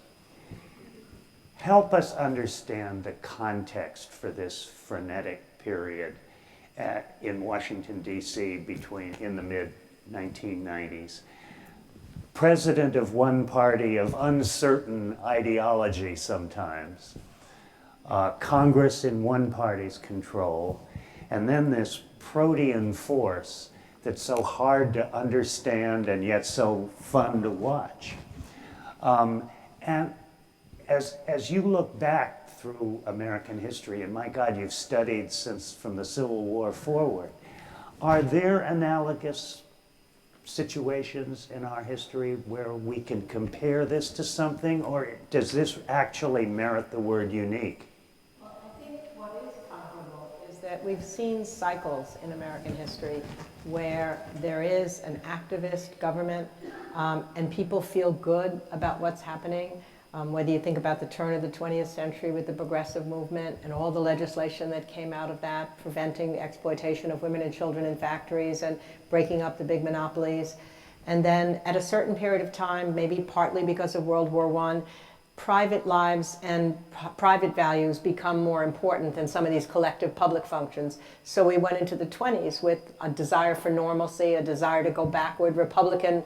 help us understand the context for this frenetic period in Washington, D.C. in the mid-1990s. President of one party of uncertain ideology sometimes, Congress in one party's control, and then this protean force that's so hard to understand and yet so fun to watch. And as you look back through American history, and my God, you've studied since from the Civil War forward, are there analogous situations in our history where we can compare this to something, or does this actually merit the word unique? Well, I think what is comparable is that we've seen cycles in American history where there is an activist government and people feel good about what's happening. Whether you think about the turn of the 20th century with the progressive movement and all the legislation that came out of that, preventing the exploitation of women and children in factories and breaking up the big monopolies. And then at a certain period of time, maybe partly because of World War I, private lives and private values become more important than some of these collective public functions. So we went into the 20s with a desire for normalcy, a desire to go backward. Republican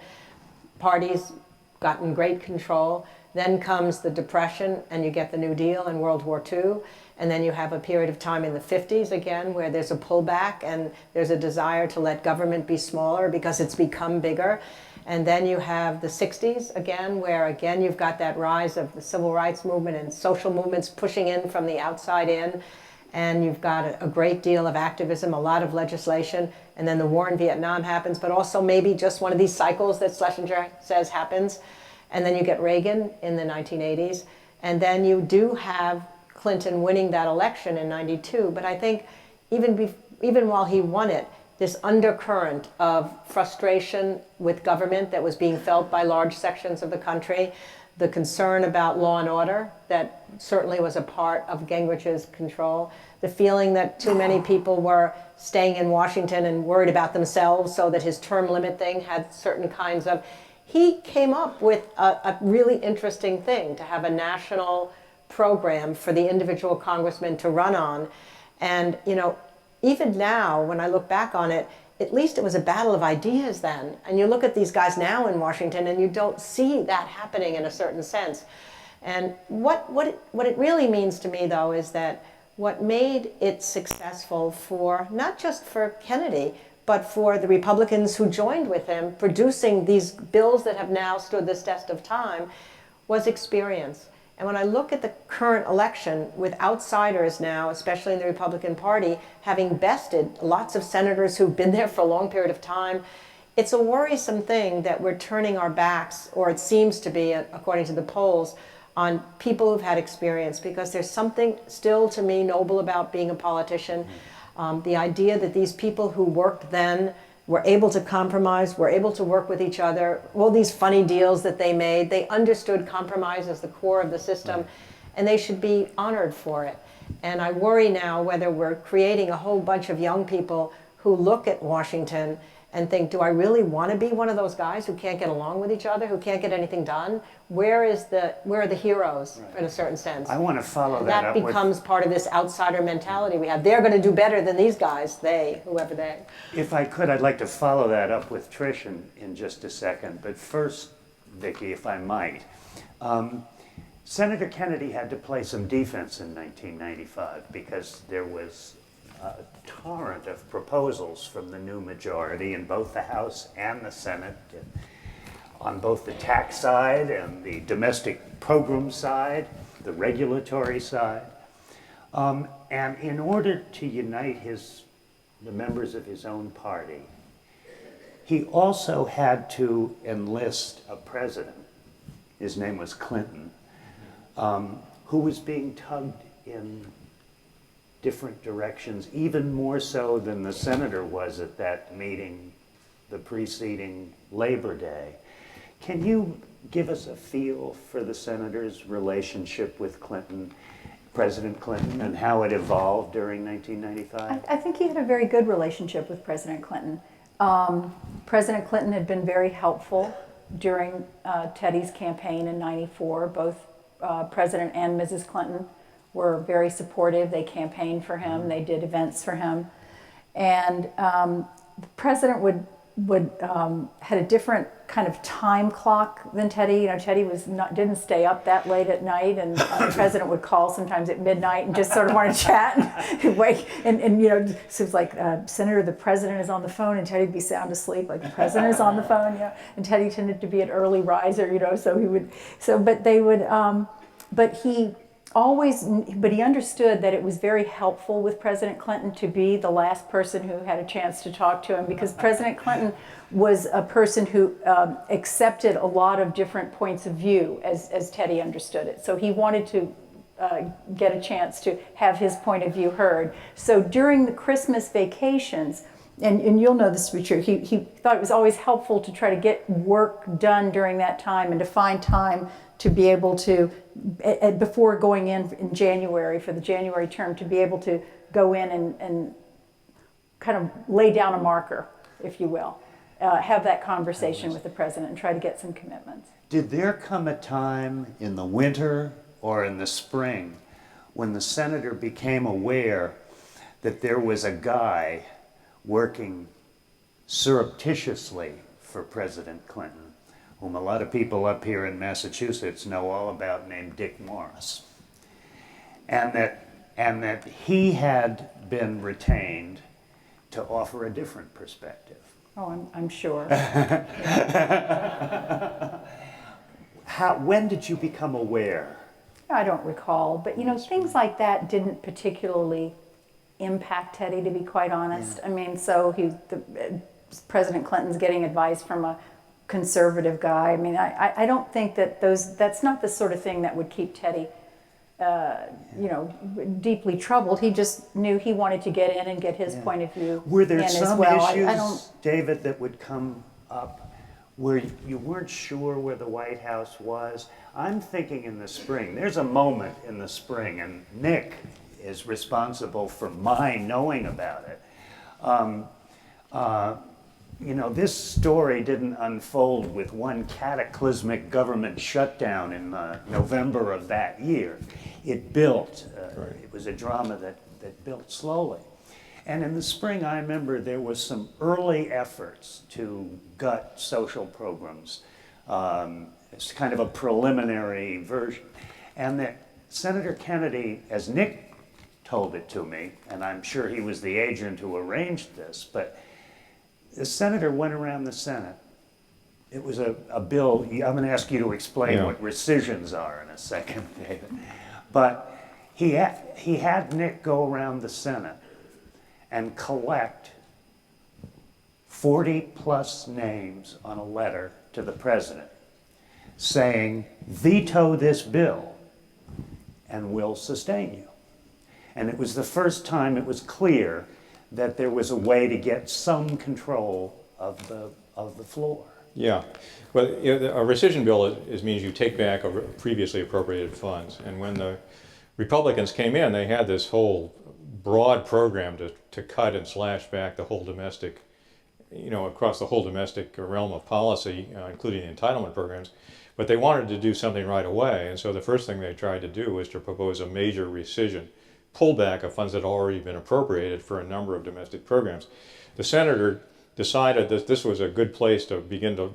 parties got in great control. Then comes the Depression, and you get the New Deal and World War II. And then you have a period of time in the 50s, again, where there's a pullback and there's a desire to let government be smaller because it's become bigger. And then you have the 60s, again, where, again, you've got that rise of the civil rights movement and social movements pushing in from the outside in. And you've got a great deal of activism, a lot of legislation. and then the war in Vietnam happens, but also maybe just one of these cycles that Schlesinger says happens, and then you get Reagan in the 1980s, and then you do have Clinton winning that election in 92, but I think even while he won it, this undercurrent of frustration with government that was being felt by large sections of the country, the concern about law and order that certainly was a part of Gingrich's control, the feeling that too many people were staying in Washington and worried about themselves so that his term limit thing had certain kinds of... He came up with a really interesting thing, to have a national program for the individual congressman to run on. And, you know, even now, when I look back on it, at least it was a battle of ideas then. And you look at these guys now in Washington and you don't see that happening in a certain sense. And what it really means to me, though, is that what made it successful for, not just for Kennedy, but for the Republicans who joined with him, producing these bills that have now stood the test of time, was experience. And when I look at the current election, with outsiders now, especially in the Republican Party, having bested lots of senators who've been there for a long period of time, it's a worrisome thing that we're turning our backs, or it seems to be, according to the polls, on people who've had experience, because there's something still, to me, noble about being a politician. The idea that these people who worked then were able to compromise, were able to work with each other, all these funny deals that they made, they understood compromise as the core of the system, and they should be honored for it. And I worry now whether we're creating a whole bunch of young people who look at Washington and think, do I really want to be one of those guys who can't get along with each other, who can't get anything done? Where are the heroes, in a certain sense? I want to follow that up That becomes part of this outsider mentality we have. They're going to do better than these guys, whoever they. If I could, I'd like to follow that up with Trish in just a second. But first, Vicki, if I might, Senator Kennedy had to play some defense in 1995 because there was a torrent of proposals from the new majority in both the House and the Senate, on both the tax side and the domestic program side, the regulatory side. And in order to unite the members of his own party, he also had to enlist a president, his name was Clinton, who was being tugged in different directions, even more so than the senator was at that meeting the preceding Labor Day. Can you give us a feel for the senator's relationship with President Clinton, and how it evolved during 1995? I think he had a very good relationship with President Clinton. President Clinton had been very helpful during Teddy's campaign in '94. Both President and Mrs. Clinton were very supportive. They campaigned for him. They did events for him. And the president had a different kind of time clock than Teddy. You know, Teddy didn't stay up that late at night, and the president would call sometimes at midnight and just sort of want to chat and wake. And you know, so it was like, Senator, the president is on the phone, and Teddy'd be sound asleep, like the president is on the phone. You know, and Teddy tended to be an early riser, you know, so he would. But he understood that it was very helpful with President Clinton to be the last person who had a chance to talk to him, because President Clinton was a person who accepted a lot of different points of view as Teddy understood it. So he wanted to get a chance to have his point of view heard. So during the Christmas vacations, and you'll know this to be true, he thought it was always helpful to try to get work done during that time and to find time to be able to, before going in January, for the January term, to be able to go in and kind of lay down a marker, if you will, have that conversation with the president and try to get some commitments. Did there come a time in the winter or in the spring when the senator became aware that there was a guy working surreptitiously for President Clinton, whom a lot of people up here in Massachusetts know all about, named Dick Morris, and that he had been retained to offer a different perspective? Oh, I'm sure. When did you become aware? I don't recall, but you know, things like that didn't particularly impact Teddy, to be quite honest. I mean, so President Clinton's getting advice from a conservative guy. I mean, I don't think that that's not the sort of thing that would keep Teddy, deeply troubled. He just knew he wanted to get in and get his point of view Were there in as some well. issues, David, that would come up where you weren't sure where the White House was? I'm thinking in the spring. There's a moment in the spring, and Nick is responsible for my knowing about it. This story didn't unfold with one cataclysmic government shutdown in November of that year. It built. It was a drama that built slowly. And in the spring, I remember there was some early efforts to gut social programs. It's kind of a preliminary version. And that Senator Kennedy, as Nick told it to me, and I'm sure he was the agent who arranged this, but the senator went around the Senate. It was a bill. I'm going to ask you to explain what rescissions are in a second, David. But he had Nick go around the Senate and collect 40 plus names on a letter to the president saying, veto this bill and we'll sustain you. And it was the first time it was clear that there was a way to get some control of the floor. Yeah, well, a rescission bill means you take back previously appropriated funds. And when the Republicans came in, they had this whole broad program to cut and slash back the whole domestic, across the whole domestic realm of policy, including the entitlement programs. But they wanted to do something right away. And so the first thing they tried to do was to propose a major rescission, pullback of funds that had already been appropriated for a number of domestic programs. The senator decided that this was a good place to begin to,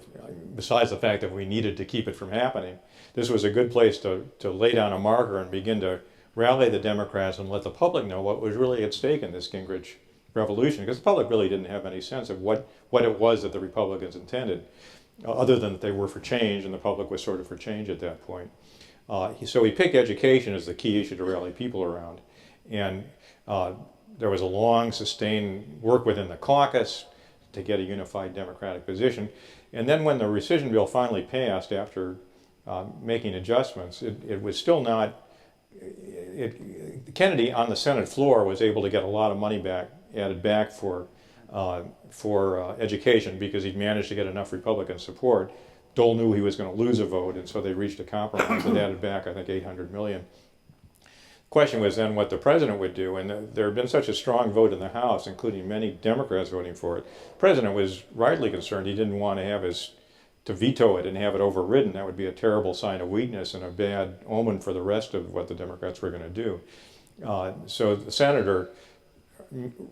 besides the fact that we needed to keep it from happening, this was a good place to lay down a marker and begin to rally the Democrats and let the public know what was really at stake in this Gingrich revolution, because the public really didn't have any sense of what it was that the Republicans intended, other than that they were for change, and the public was sort of for change at that point. So he picked education as the key issue to rally people around. And there was a long, sustained work within the caucus to get a unified Democratic position. And then when the rescission bill finally passed, after making adjustments, it was still not, Kennedy on the Senate floor was able to get a lot of money added back for education, because he'd managed to get enough Republican support. Dole knew he was going to lose a vote, and so they reached a compromise that added back, I think, $800 million. Question was then what the president would do, and there had been such a strong vote in the House, including many Democrats voting for it. The president was rightly concerned. He didn't want to veto it and have it overridden. That would be a terrible sign of weakness and a bad omen for the rest of what the Democrats were going to do. So the senator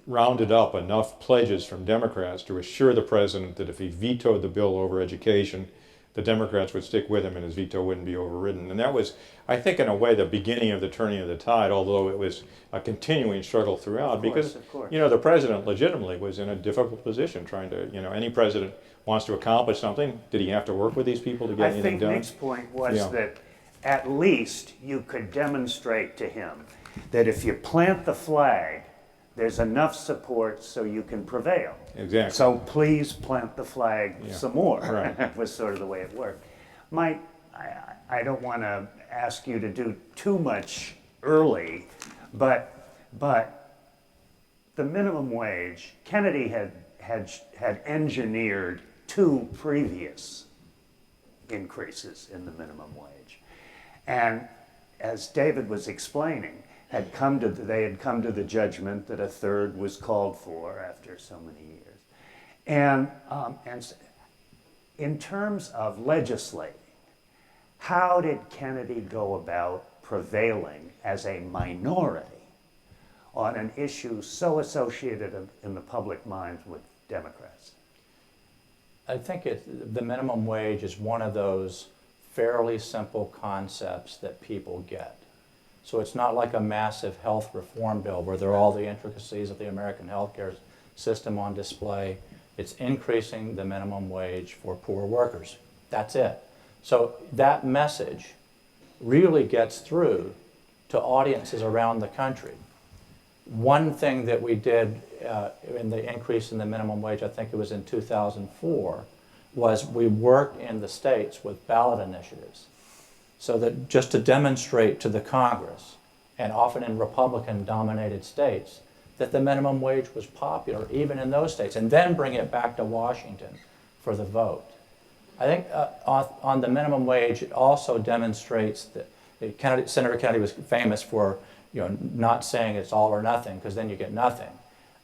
rounded up enough pledges from Democrats to assure the president that if he vetoed the bill over education, the Democrats would stick with him and his veto wouldn't be overridden. And that was, I think, in a way, the beginning of the turning of the tide, although it was a continuing struggle throughout, because the president legitimately was in a difficult position trying to, any president wants to accomplish something. Did he have to work with these people to get anything done? I think Nick's point was that at least you could demonstrate to him that if you plant the flag, there's enough support so you can prevail. Exactly. So please plant the flag some more. Right. That was sort of the way it worked. Mike, I don't want to ask you to do too much early, but the minimum wage, Kennedy had engineered 2 previous increases in the minimum wage. And as David was explaining, they had come to the judgment that a third was called for after so many years. And in terms of legislating, how did Kennedy go about prevailing as a minority on an issue so associated in the public minds with Democrats? I think the minimum wage is one of those fairly simple concepts that people get. So it's not like a massive health reform bill where there are all the intricacies of the American healthcare system on display. It's increasing the minimum wage for poor workers. That's it. So that message really gets through to audiences around the country. One thing that we did in the increase in the minimum wage, I think it was in 2004, was we worked in the states with ballot initiatives, so that just to demonstrate to the Congress, and often in Republican-dominated states, that the minimum wage was popular even in those states, and then bring it back to Washington for the vote. I think on the minimum wage, it also demonstrates that Senator Kennedy was famous for not saying it's all or nothing, because then you get nothing,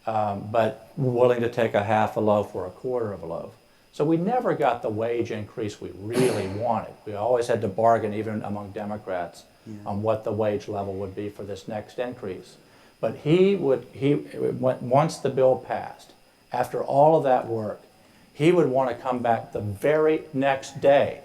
but willing to take a half a loaf or a quarter of a loaf. So we never got the wage increase we really wanted. We always had to bargain, even among Democrats, on what the wage level would be for this next increase. But once the bill passed, after all of that work, he would want to come back the very next day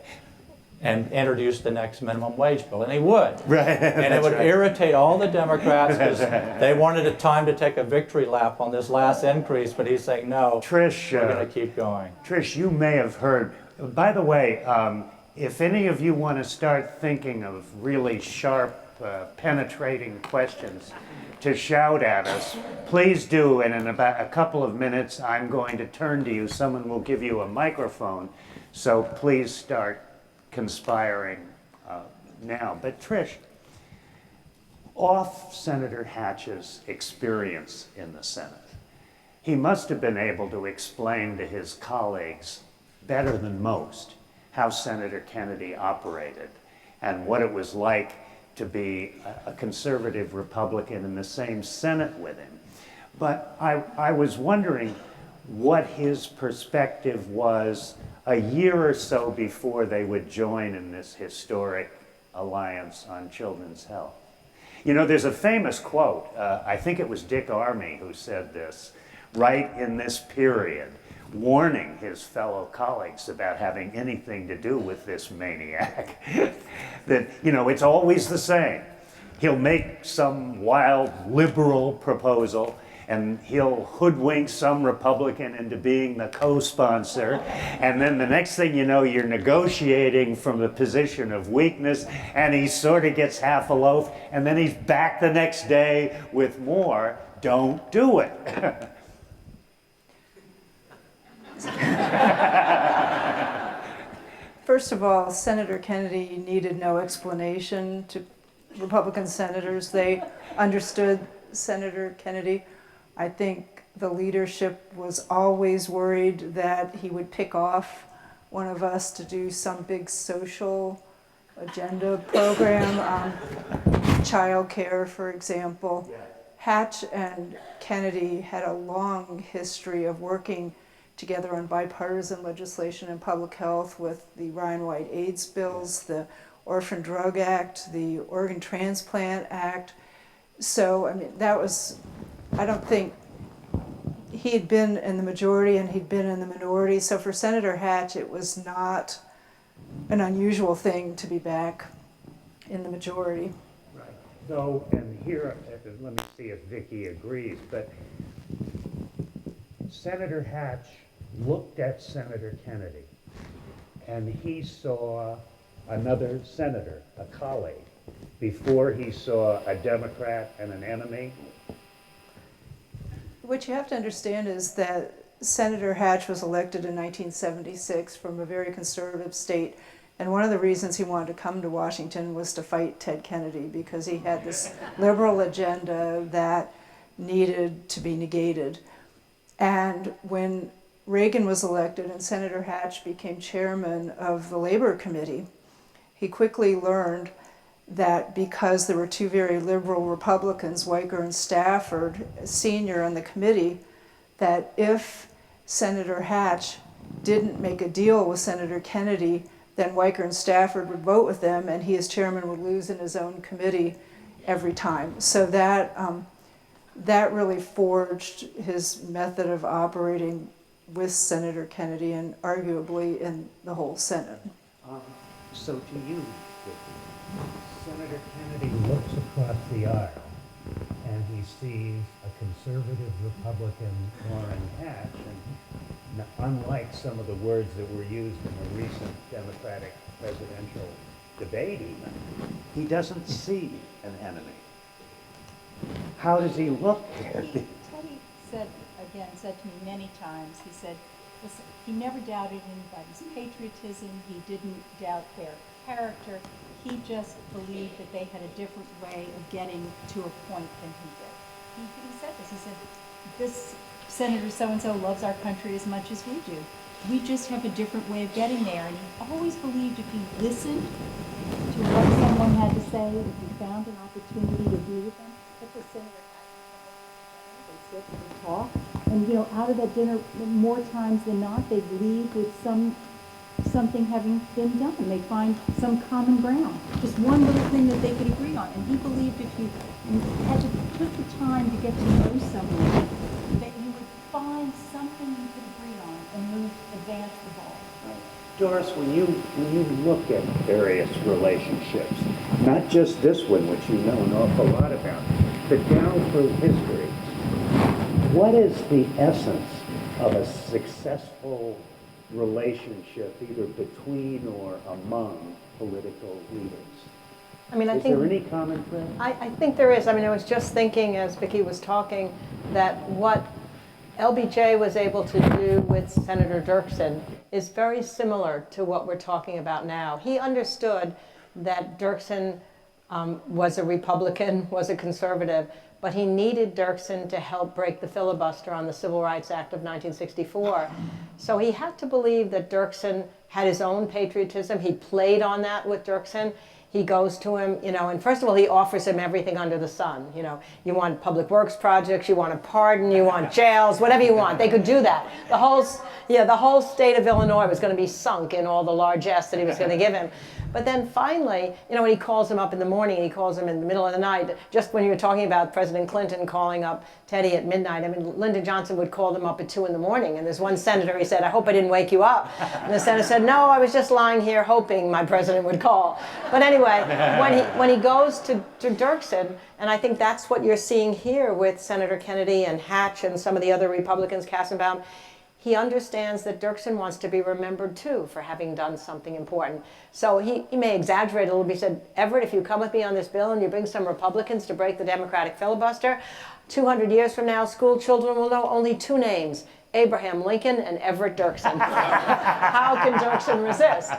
and introduce the next minimum wage bill, and he would. Right. And it would irritate all the Democrats because they wanted a time to take a victory lap on this last increase, but he's saying, no, Trish, we're going to keep going. Trish, you may have heard, by the way, if any of you want to start thinking of really sharp, penetrating questions to shout at us, please do, and in about a couple of minutes I'm going to turn to you. Someone will give you a microphone, so please start conspiring now. But Trish, off Senator Hatch's experience in the Senate, he must have been able to explain to his colleagues better than most how Senator Kennedy operated and what it was like to be a conservative Republican in the same Senate with him. But I was wondering what his perspective was a year or so before they would join in this historic alliance on children's health. You know, there's a famous quote, I think it was Dick Armey who said this, right in this period, warning his fellow colleagues about having anything to do with this maniac. That, it's always the same. He'll make some wild liberal proposal, and he'll hoodwink some Republican into being the co-sponsor, and then the next thing you know, you're negotiating from the position of weakness, and he sort of gets half a loaf, and then he's back the next day with more. Don't do it. First of all, Senator Kennedy needed no explanation to Republican senators. They understood Senator Kennedy. I think the leadership was always worried that he would pick off one of us to do some big social agenda program on child care, for example. Hatch and Kennedy had a long history of working together on bipartisan legislation in public health with the Ryan White AIDS bills, the Orphan Drug Act, the Organ Transplant Act. So, I mean, I don't think he had been in the majority and he'd been in the minority. So for Senator Hatch, it was not an unusual thing to be back in the majority. Right. So, and here, let me see if Vicki agrees, but Senator Hatch looked at Senator Kennedy and he saw another senator, a colleague, before he saw a Democrat and an enemy. What you have to understand is that Senator Hatch was elected in 1976 from a very conservative state, and one of the reasons he wanted to come to Washington was to fight Ted Kennedy, because he had this liberal agenda that needed to be negated. And when Reagan was elected and Senator Hatch became chairman of the Labor Committee, he quickly learned that because there were two very liberal Republicans, Weicker and Stafford, senior on the committee, that if Senator Hatch didn't make a deal with Senator Kennedy, then Weicker and Stafford would vote with them, and he as chairman would lose in his own committee every time. So that really forged his method of operating with Senator Kennedy and arguably in the whole Senate. So to you, Senator Kennedy looks across the aisle and he sees a conservative Republican, Orrin Hatch, and unlike some of the words that were used in a recent Democratic presidential debate even, he doesn't see an enemy. How does he look there? Teddy said to me many times, he said, listen, he never doubted anybody's patriotism, he didn't doubt their character, he just believed that they had a different way of getting to a point than he did. He said this, he said, this Senator so-and-so loves our country as much as we do. We just have a different way of getting there. And he always believed if you listened to what someone had to say, if you found an opportunity to be with them, that the senator had to come over to the dinner, they sit and they talk. And, you know, out of that dinner, more times than not, they'd leave with something having been done. They find some common ground, just one little thing that they could agree on. And he believed if you had to put the time to get to know someone, that you would find something you could agree on and advance the ball. Doris, when you look at various relationships, not just this one, which you know an awful lot about, but down through history, what is the essence of a successful relationship either between or among political leaders? I mean, I Is think there any common thread? I think there is. I mean, I was just thinking as Vicki was talking that what LBJ was able to do with Senator Dirksen is very similar to what we're talking about now. He understood that Dirksen was a Republican, was a conservative, but he needed Dirksen to help break the filibuster on the Civil Rights Act of 1964. So he had to believe that Dirksen had his own patriotism. He played on that with Dirksen. He goes to him, you know, and first of all, he offers him everything under the sun. You know, you want public works projects, you want a pardon, you want jails, whatever you want. They could do that. The whole state of Illinois was going to be sunk in all the largesse that he was going to give him. But then finally, you know, when he calls him up in the morning, he calls him in the middle of the night, just when you were talking about President Clinton calling up Teddy at midnight, I mean, Lyndon Johnson would call them up at 2 in the morning. And there's one senator, he said, I hope I didn't wake you up. And the senator said, no, I was just lying here hoping my president would call. But anyway, when he goes to Dirksen, and I think that's what you're seeing here with Senator Kennedy and Hatch and some of the other Republicans, Kassenbaum, he understands that Dirksen wants to be remembered too for having done something important. So he may exaggerate a little bit. He said, Everett, if you come with me on this bill and you bring some Republicans to break the Democratic filibuster, 200 years from now, school children will know only 2 names, Abraham Lincoln and Everett Dirksen. How can Dirksen resist?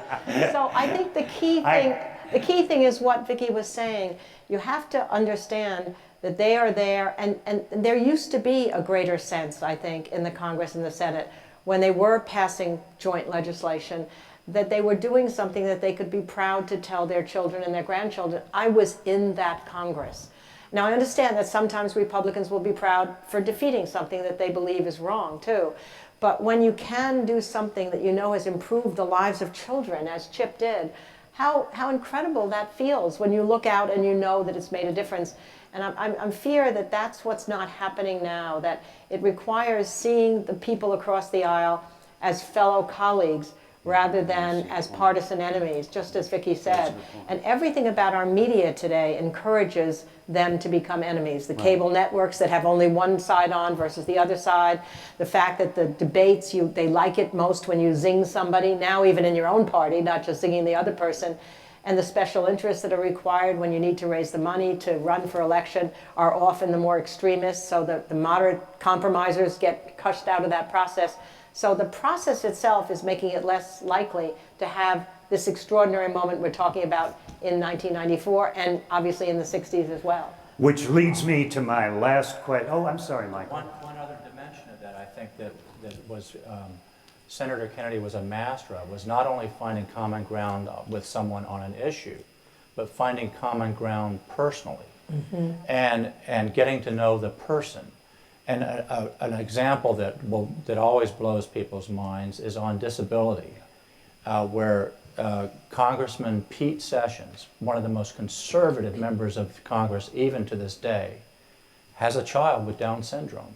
So I think the key thing is what Vicki was saying. You have to understand that they are there, and there used to be a greater sense, I think, in the Congress and the Senate, when they were passing joint legislation, that they were doing something that they could be proud to tell their children and their grandchildren, I was in that Congress. Now, I understand that sometimes Republicans will be proud for defeating something that they believe is wrong, too. But when you can do something that you know has improved the lives of children, as Chip did, how incredible that feels when you look out and you know that it's made a difference. And I'm fear that that's what's not happening now, that it requires seeing the people across the aisle as fellow colleagues rather than as partisan enemies, just as Vicki said. And everything about our media today encourages them to become enemies. The cable networks that have only one side on versus the other side. The fact that the debates, they like it most when you zing somebody, now even in your own party, not just zinging the other person. And the special interests that are required when you need to raise the money to run for election are often the more extremists, so that the moderate compromisers get crushed out of that process. So the process itself is making it less likely to have this extraordinary moment we're talking about in 1994 and obviously in the 60s as well. Which leads me to my last question. Oh, I'm sorry, Michael. One other dimension of that, I think that was Senator Kennedy was a master of, was not only finding common ground with someone on an issue, but finding common ground personally, and getting to know the person. And an example that always blows people's minds is on disability, where Congressman Pete Sessions, one of the most conservative members of Congress even to this day, has a child with Down syndrome.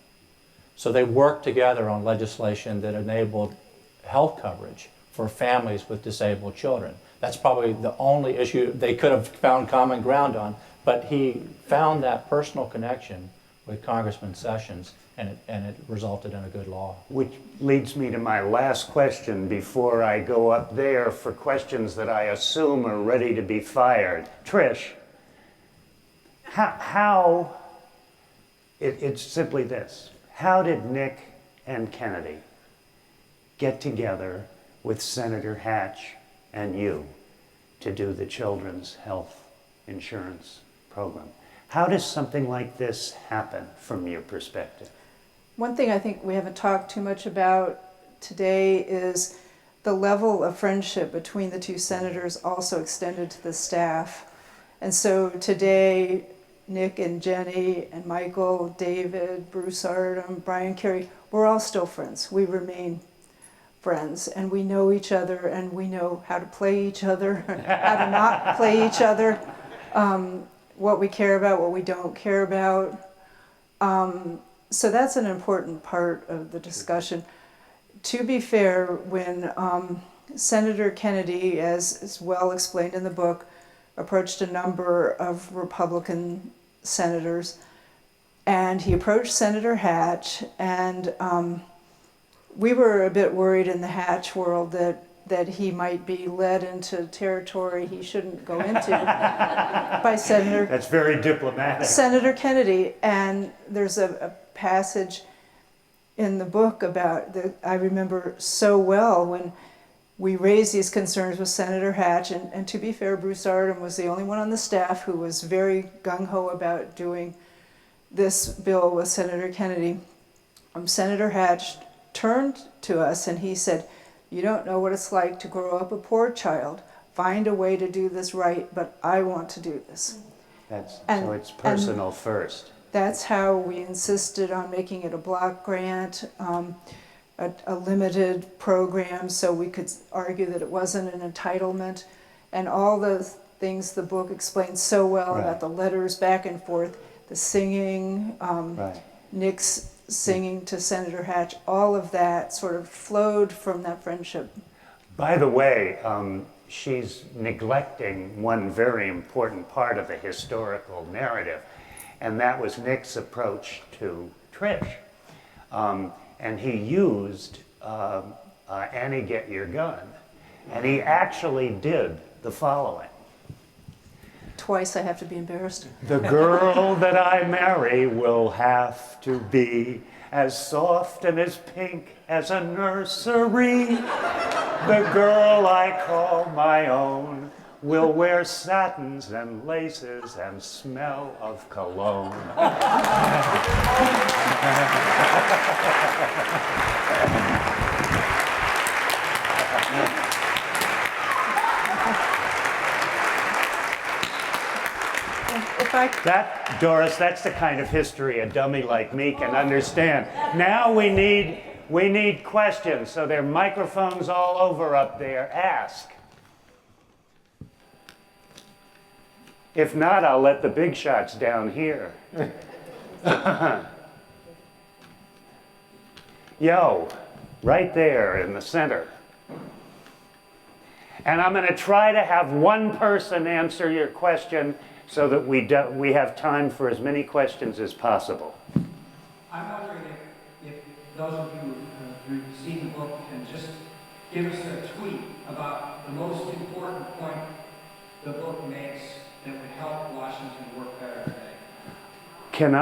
So they worked together on legislation that enabled health coverage for families with disabled children. That's probably the only issue they could have found common ground on, but he found that personal connection with Congressman Sessions, and it resulted in a good law. Which leads me to my last question before I go up there for questions that I assume are ready to be fired. Trish, how It's simply this. How did Nick and Kennedy get together with Senator Hatch and you to do the children's health insurance program? How does something like this happen from your perspective? One thing I think we haven't talked too much about today is the level of friendship between the two senators also extended to the staff. And so today, Nick and Jenny and Michael, David, Bruce Ardham, Brian Carey, we're all still friends. We remain friends, and we know each other, and we know how to play each other, how to not play each other, what we care about, what we don't care about. So that's an important part of the discussion. To be fair, when Senator Kennedy, as is well explained in the book, approached a number of Republican senators, and he approached Senator Hatch, and we were a bit worried in the Hatch world that he might be led into territory he shouldn't go into by Senator. That's very diplomatic. Senator Kennedy, and there's a passage in the book about that I remember so well when we raised these concerns with Senator Hatch, and to be fair, Bruce Ardham was the only one on the staff who was very gung-ho about doing this bill with Senator Kennedy. Senator Hatch turned to us and he said, "You don't know what it's like to grow up a poor child. Find a way to do this right, but I want to do this." So it's personal first. That's how we insisted on making it a block grant, a limited program, so we could argue that it wasn't an entitlement, and all the things the book explains so well about the letters back and forth, the singing, Nick's singing to Senator Hatch, all of that sort of flowed from that friendship. By the way, she's neglecting one very important part of the historical narrative, and that was Nick's approach to Trish. And he used Annie, Get Your Gun, and he actually did the following. Twice I have to be embarrassed. The girl that I marry will have to be as soft and as pink as a nursery. The girl I call my own will wear satins and laces and smell of cologne. That, Doris, that's the kind of history a dummy like me can understand. Now we need questions, so there are microphones all over up there. Ask. If not, I'll let the big shots down here. Yo, right there in the center. And I'm going to try to have one person answer your question so that we have time for as many questions as possible. I'm wondering if those of you who've seen the book can just give us a tweet about the most important point the book makes that would help Washington work better today. Can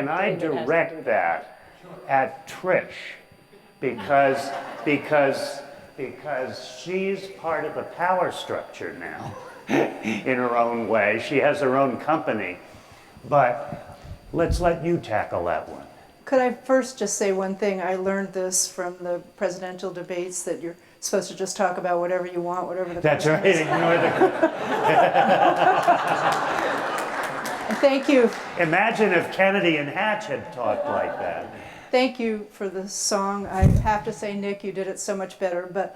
I direct that at Trish because she's part of the power structure now in her own way. She has her own company, but let's let you tackle that one. Could I first just say one thing? I learned this from the presidential debates that you're supposed to just talk about whatever you want, whatever the That's question right. is. Ignore the. Thank you. Imagine if Kennedy and Hatch had talked like that. Thank you for the song. I have to say, Nick, you did it so much better. But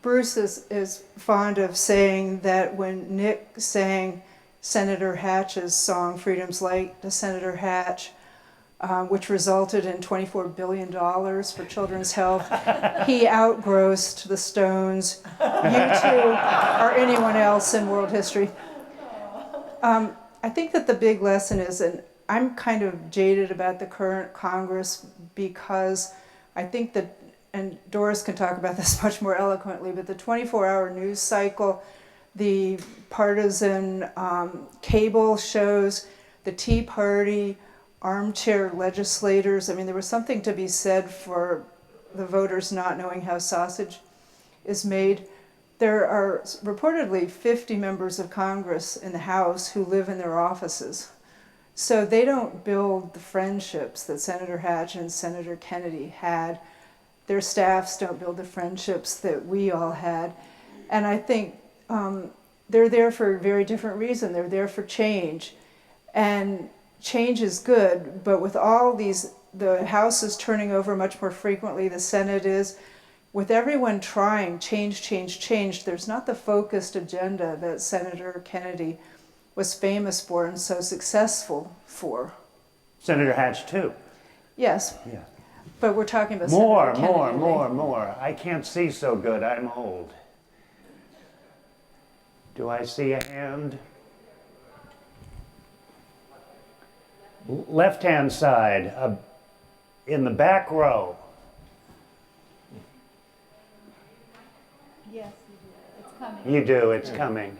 Bruce is fond of saying that when Nick sang Senator Hatch's song, Freedom's Light, to Senator Hatch, which resulted in $24 billion for children's health, he outgrossed the Stones, U2, or anyone else in world history. I think that the big lesson is, and I'm kind of jaded about the current Congress because I think that, and Doris can talk about this much more eloquently, but the 24-hour news cycle, the partisan cable shows, the Tea Party, armchair legislators. I mean, there was something to be said for the voters not knowing how sausage is made. There are reportedly 50 members of Congress in the House who live in their offices. So they don't build the friendships that Senator Hatch and Senator Kennedy had. Their staffs don't build the friendships that we all had. And I think they're there for a very different reason. They're there for change. And change is good, but with all these, the House is turning over much more frequently, the Senate is. With everyone trying change, there's not the focused agenda that Senator Kennedy was famous for and so successful for. Senator Hatch, too. Yes. Yeah. But we're talking about More. Senator Kennedy. More. I can't see so good. I'm old. Do I see a hand? Left-hand side, in the back row. Yes, you do. It's coming. You do, it's coming.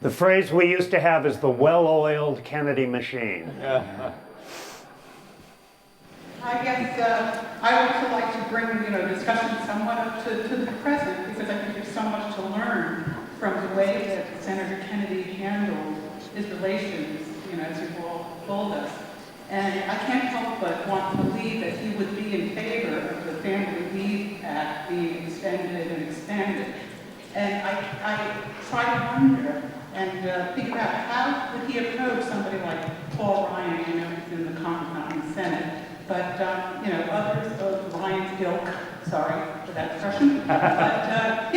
The phrase we used to have is the well-oiled Kennedy machine. I guess I would also like to bring, discussion somewhat up to the present, because I think there's so much to learn from the way that Senator Kennedy handled his relations, as you've all told us. And I can't help but want to believe that he would be in favor of the Family Leave Act being extended and expanded. And I try to wonder and think about how would he approach somebody like Paul Ryan, who's in the Congress, not in the Senate, but others of Ryan's ilk, sorry for that expression, but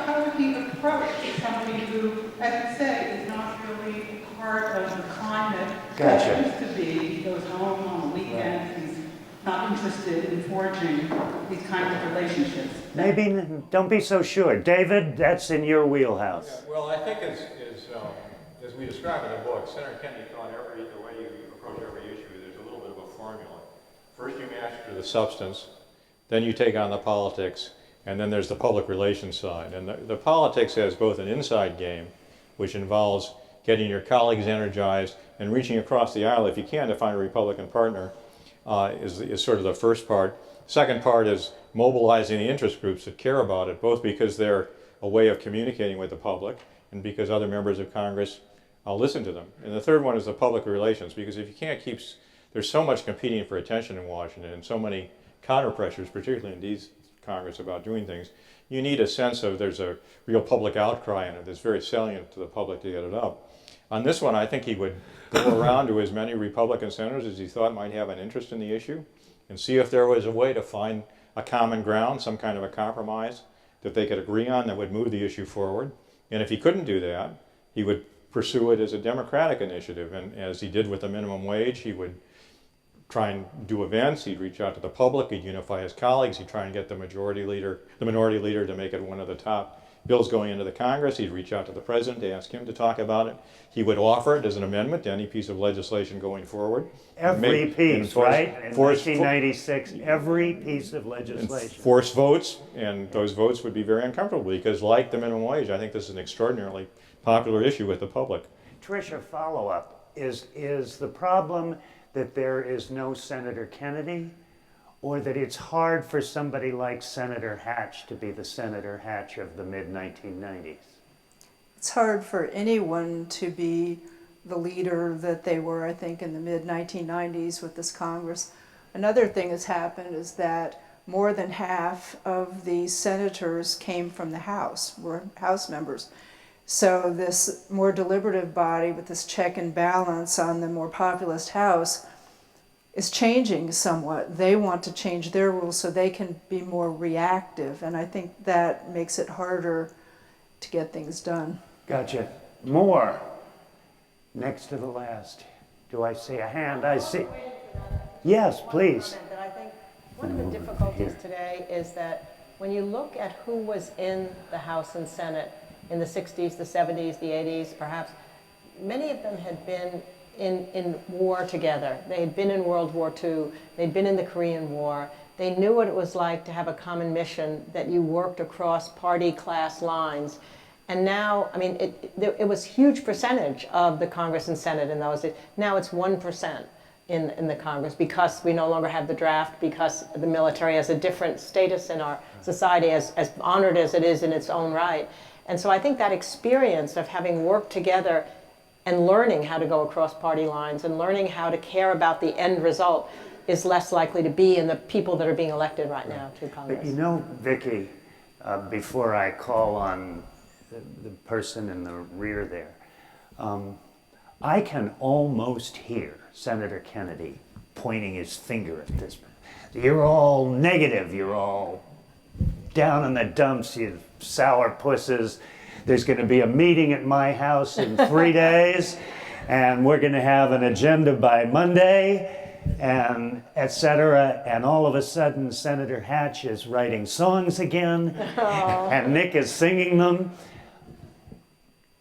how would he approach somebody who, as you say, is not really part of the climate that used to be? He goes home on the weekends, he's not interested in forging these kinds of relationships. Maybe, don't be so sure. David, that's in your wheelhouse. Yeah, well, I think as we describe in the book, Senator Kennedy thought the way you approach every issue, there's a little bit of a formula. First you master the substance, then you take on the politics, and then there's the public relations side. And the politics has both an inside game, which involves getting your colleagues energized and reaching across the aisle, if you can, to find a Republican partner, is sort of the first part. Second part is mobilizing the interest groups that care about it, both because they're a way of communicating with the public and because other members of Congress listen to them. And the third one is the public relations, because if you can't keep, there's so much competing for attention in Washington and so many counter pressures, particularly in these Congress, about doing things, you need a sense of there's a real public outcry in it that's very salient to the public to get it up. On this one, I think he would go around to as many Republican senators as he thought might have an interest in the issue and see if there was a way to find a common ground, some kind of a compromise that they could agree on that would move the issue forward. And if he couldn't do that, he would pursue it as a Democratic initiative. And as he did with the minimum wage, he would try and do events, he'd reach out to the public, he'd unify his colleagues, he'd try and get the minority leader to make it one of the top bills going into the Congress. He'd reach out to the president to ask him to talk about it. He would offer it as an amendment to any piece of legislation going forward. Every piece, right? In 1996, every piece of legislation. Force votes, and those votes would be very uncomfortable because, like the minimum wage, I think this is an extraordinarily popular issue with the public. Patricia, follow-up. Is the problem that there is no Senator Kennedy, or that it's hard for somebody like Senator Hatch to be the Senator Hatch of the mid-1990s? It's hard for anyone to be the leader that they were, I think, in the mid-1990s with this Congress. Another thing that's happened is that more than half of the senators came from the House, were House members. So this more deliberative body with this check and balance on the more populist House is changing somewhat. They want to change their rules so they can be more reactive, and I think that makes it harder to get things done. Gotcha. More. Next to the last. Do I see a hand? I see. Yes, please. That I think one of the difficulties today is that when you look at who was in the House and Senate in the 60s, the 70s, the 80s, perhaps, many of them had been in war together. They had been in World War II. They'd been in the Korean War. They knew what it was like to have a common mission, that you worked across party class lines. And now, I mean, it was a huge percentage of the Congress and Senate in those days. Now it's 1% in the Congress, because we no longer have the draft, because the military has a different status in our society, as honored as it is in its own right. And so I think that experience of having worked together and learning how to go across party lines and learning how to care about the end result is less likely to be in the people that are being elected right now to Congress. But you know, Vicki, before I call on the person in the rear there, I can almost hear Senator Kennedy pointing his finger at this. You're all negative, you're all down in the dumps, you sourpusses. There's going to be a meeting at my house in 3 days, and we're going to have an agenda by Monday, and etc. And all of a sudden, Senator Hatch is writing songs again, and Nick is singing them.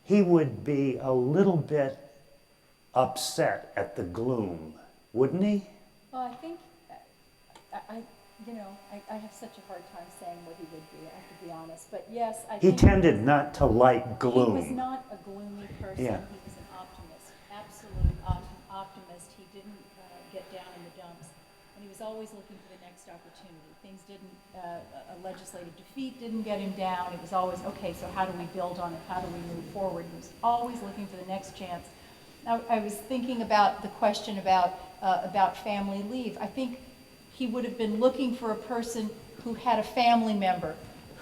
He would be a little bit upset at the gloom, wouldn't he? Well, I think, I have such a hard time saying what he would be, I have to be honest. But yes, I think He tended not to like gloom. he was not a gloomy person. Yeah. He was an optimist, absolute optimist. He didn't get down in the dumps. And he was always looking for the next opportunity. Things didn't, a legislative defeat didn't get him down. It was always, okay, so how do we build on it? How do we move forward? He was always looking for the next chance. Now, I was thinking about the question about family leave. I think he would have been looking for a person who had a family member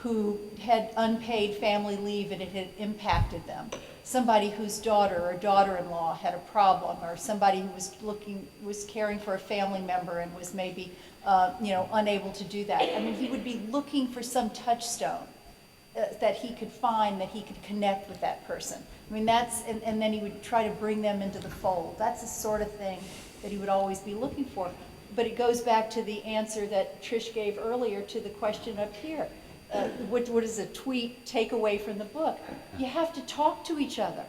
who had unpaid family leave and it had impacted them. Somebody whose daughter or daughter-in-law had a problem, or somebody who was caring for a family member and was maybe, unable to do that. I mean, he would be looking for some touchstone that he could find, that he could connect with that person. I mean, and then he would try to bring them into the fold. That's the sort of thing that he would always be looking for. But it goes back to the answer that Trish gave earlier to the question up here. What does a tweet take away from the book? You have to talk to each other.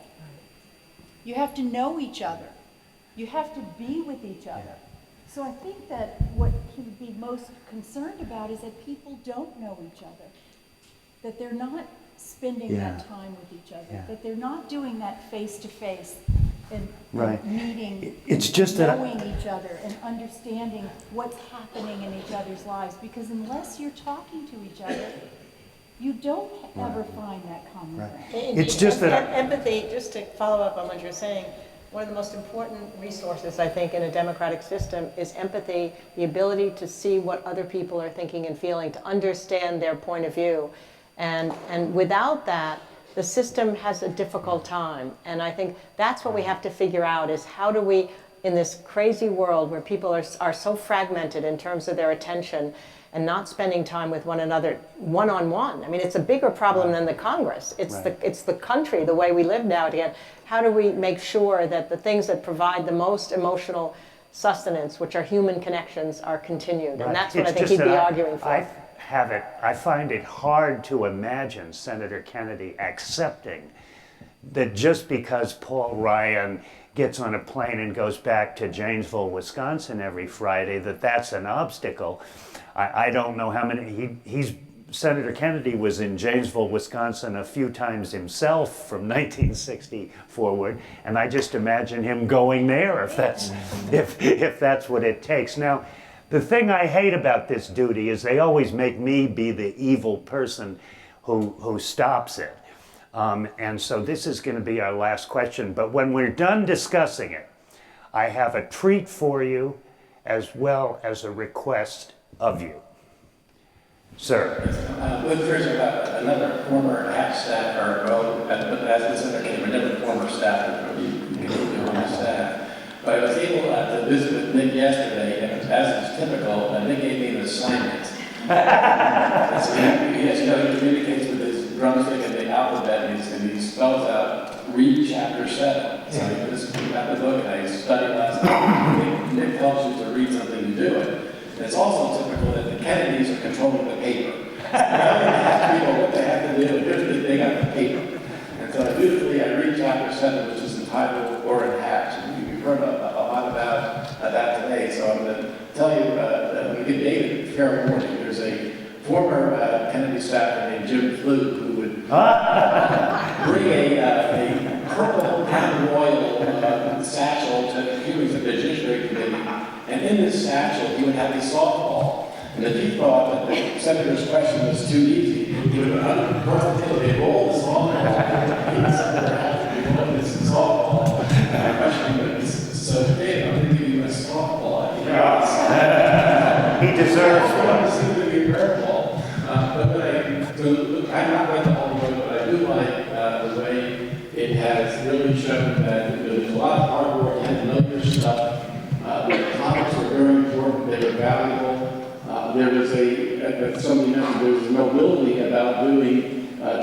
You have to know each other. You have to be with each other. So I think that what he would be most concerned about is that people don't know each other, that they're not spending that time with each other, that they're not doing that face-to-face and meeting, It's just that knowing each other and understanding what's happening in each other's lives. Because unless you're talking to each other, you don't ever find that common ground. It's just that empathy, just to follow up on what you're saying, one of the most important resources, I think, in a democratic system is empathy, the ability to see what other people are thinking and feeling, to understand their point of view. And without that, the system has a difficult time. And I think that's what we have to figure out, is how do we, in this crazy world where people are so fragmented in terms of their attention and not spending time with one another one-on-one. I mean, it's a bigger problem than the Congress. It's the country, the way we live now again. How do we make sure that the things that provide the most emotional sustenance, which are human connections, are continued? And that's what I think he'd be arguing for. I find it hard to imagine Senator Kennedy accepting that just because Paul Ryan gets on a plane and goes back to Janesville, Wisconsin every Friday, that's an obstacle. I don't know how many, Senator Kennedy was in Janesville, Wisconsin a few times himself from 1960 forward, and I just imagine him going there if that's what it takes. Now, the thing I hate about this duty is they always make me be the evil person who stops it. And so this is going to be our last question, but when we're done discussing it, I have a treat for you as well as a request of you. Sir. With Patricia, another former Hatch staffer, as Senator came, another former staffer, on the staff. But I was able to visit with Nick yesterday, and as is typical, Nick gave me an assignment. So he communicates with his drumstick and the alphabet, and he spells out, read chapter 7. So he just got the book, and I studied last night. Nick helps you to read something to do it. And it's also typical that the Kennedys are controlling the paper. So telling people what they have to do, they got the paper. And so beautifully, I read chapter 7, which is entitled Orrin Hatch. we've heard a lot about that today. So I'm going to tell you, I'm going to give David a fair warning. There's a former Kennedy staffer named Jim Flute who would bring a purple Crown Royal satchel to hearings of the Judiciary Committee, and in this satchel he would have a softball. And if he thought that the senator's question was too easy, he would across the table, they'd roll the softball, and the senator had to be rolling this softball. And my question was, so Dave, I'm going to give you a softball. He deserves one. It seems to be a rare ball. I'm not read the whole book, but I do like the way it has really shown that there's a lot of hard work, you had to know your stuff. The topics were very important, they were valuable. There was somebody mentioned, there was a nobility about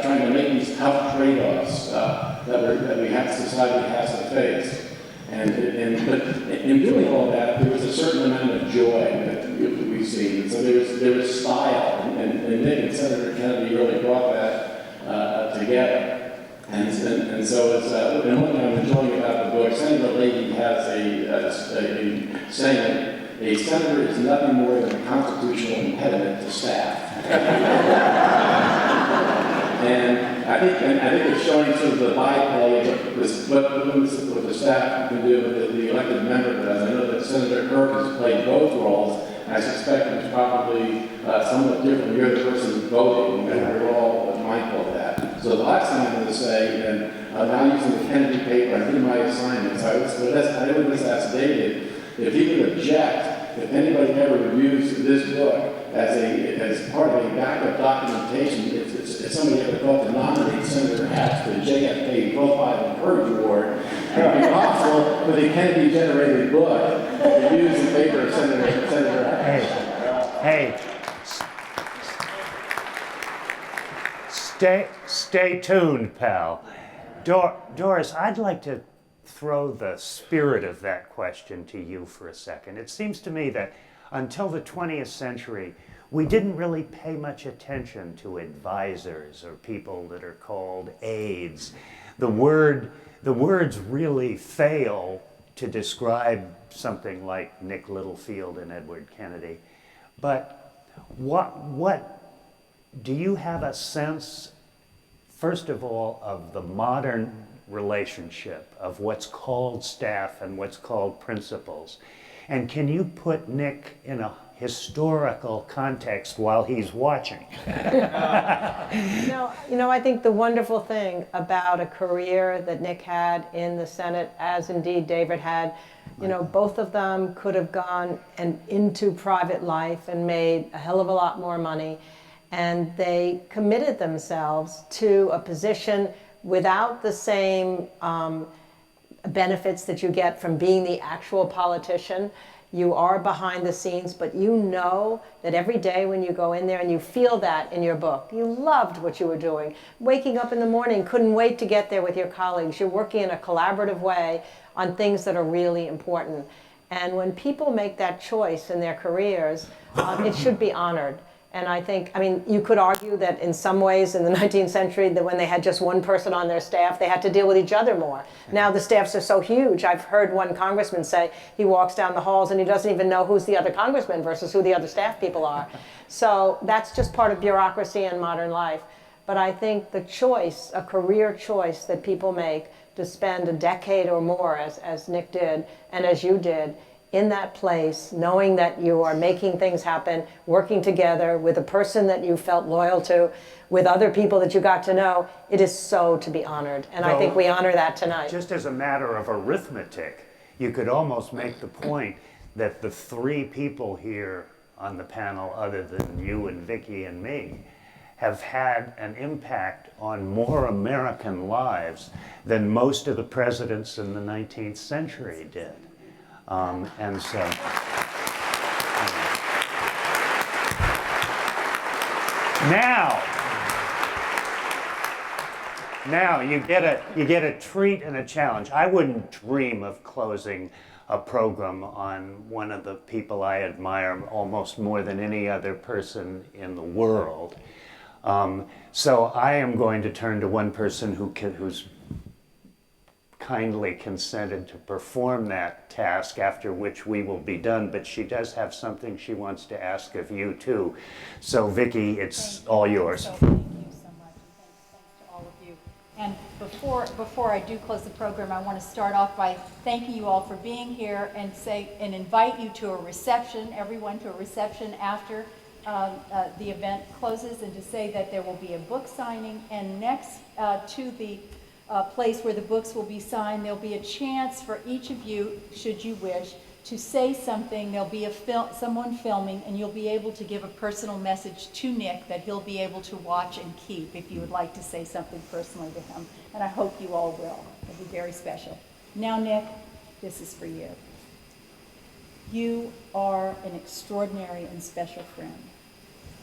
trying to make these tough trade-offs that we have, society has to face. But in doing all that, there was a certain amount of joy that we've seen. So there was style, and Nick and Senator Kennedy really brought that together. And so it's and one thing I'm enjoying about the book, Senator Leahy has a saying, a senator is nothing more than a constitutional impediment to staff. And I think it's showing sort of the byplay of what the staff can do with the elected member does. I know that Senator Kirk has played both roles, and I suspect it's probably somewhat different. You're the person voting, and we're all mindful of that. So the last thing I'm going to say, and now using the Kennedy paper, I did my assignments. I would just ask David if he could object if anybody ever reviews this book as part of a backup documentation. If somebody ever thought to nominate Senator Hatch for the JFK Profile and Courage Award, it would be possible with a Kennedy-generated book to use in favor of Senator Hatch. Hey, stay tuned, pal. Doris, I'd like to throw the spirit of that question to you for a second. It seems to me that until the 20th century, we didn't really pay much attention to advisors or people that are called aides. The words really fail to describe something like Nick Littlefield and Edward Kennedy. But what do you have a sense, first of all, of the modern relationship of what's called staff and what's called principals? And can you put Nick in a historical context while he's watching? I think the wonderful thing about a career that Nick had in the Senate, as indeed David had, both of them could have gone into private life and made a hell of a lot more money. And they committed themselves to a position without the same benefits that you get from being the actual politician. You are behind the scenes, but you know that every day when you go in there, and you feel that in your book, you loved what you were doing. Waking up in the morning, couldn't wait to get there with your colleagues. You're working in a collaborative way on things that are really important. And when people make that choice in their careers, it should be honored. And I think, you could argue that in some ways in the 19th century, that when they had just one person on their staff, they had to deal with each other more. Now the staffs are so huge. I've heard one congressman say he walks down the halls and he doesn't even know who's the other congressman versus who the other staff people are. So that's just part of bureaucracy in modern life. But I think the choice, a career choice that people make to spend a decade or more, as Nick did, and as you did, in that place, knowing that you are making things happen, working together with a person that you felt loyal to, with other people that you got to know, it is so to be honored. And I think we honor that tonight. Just as a matter of arithmetic, you could almost make the point that the three people here on the panel, other than you and Vicki and me, have had an impact on more American lives than most of the presidents in the 19th century did. And so, now you get a treat and a challenge. I wouldn't dream of closing a program on one of the people I admire almost more than any other person in the world. So I am going to turn to one person whose kindly consented to perform that task, after which we will be done. But she does have something she wants to ask of you too. So Vicki, it's all yours. So thank you so much, and thanks to all of you. And before I do close the program, I want to start off by thanking you all for being here and invite you to a reception, everyone to a reception after the event closes, and to say that there will be a book signing, and next to the place where the books will be signed, there'll be a chance for each of you, should you wish, to say something. There'll be someone filming, and you'll be able to give a personal message to Nick that he'll be able to watch and keep if you would like to say something personally to him. And I hope you all will. It'll be very special. Now, Nick, this is for you. You are an extraordinary and special friend,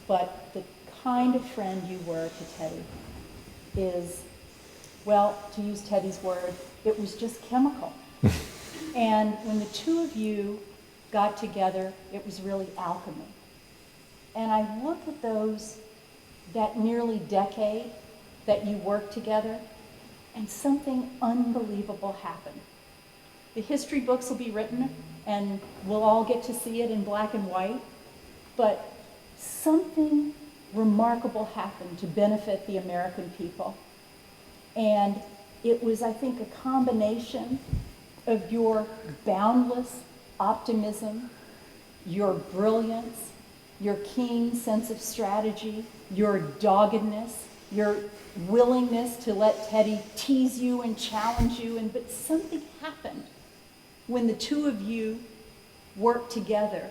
but the kind of friend you were to Teddy is, well, to use Teddy's word, it was just chemical. And when the two of you got together, it was really alchemy. And I look at that nearly decade that you worked together, and something unbelievable happened. The history books will be written, and we'll all get to see it in black and white, but something remarkable happened to benefit the American people. And it was, I think, a combination of your boundless optimism, your brilliance, your keen sense of strategy, your doggedness, your willingness to let Teddy tease you and challenge you. But something happened when the two of you worked together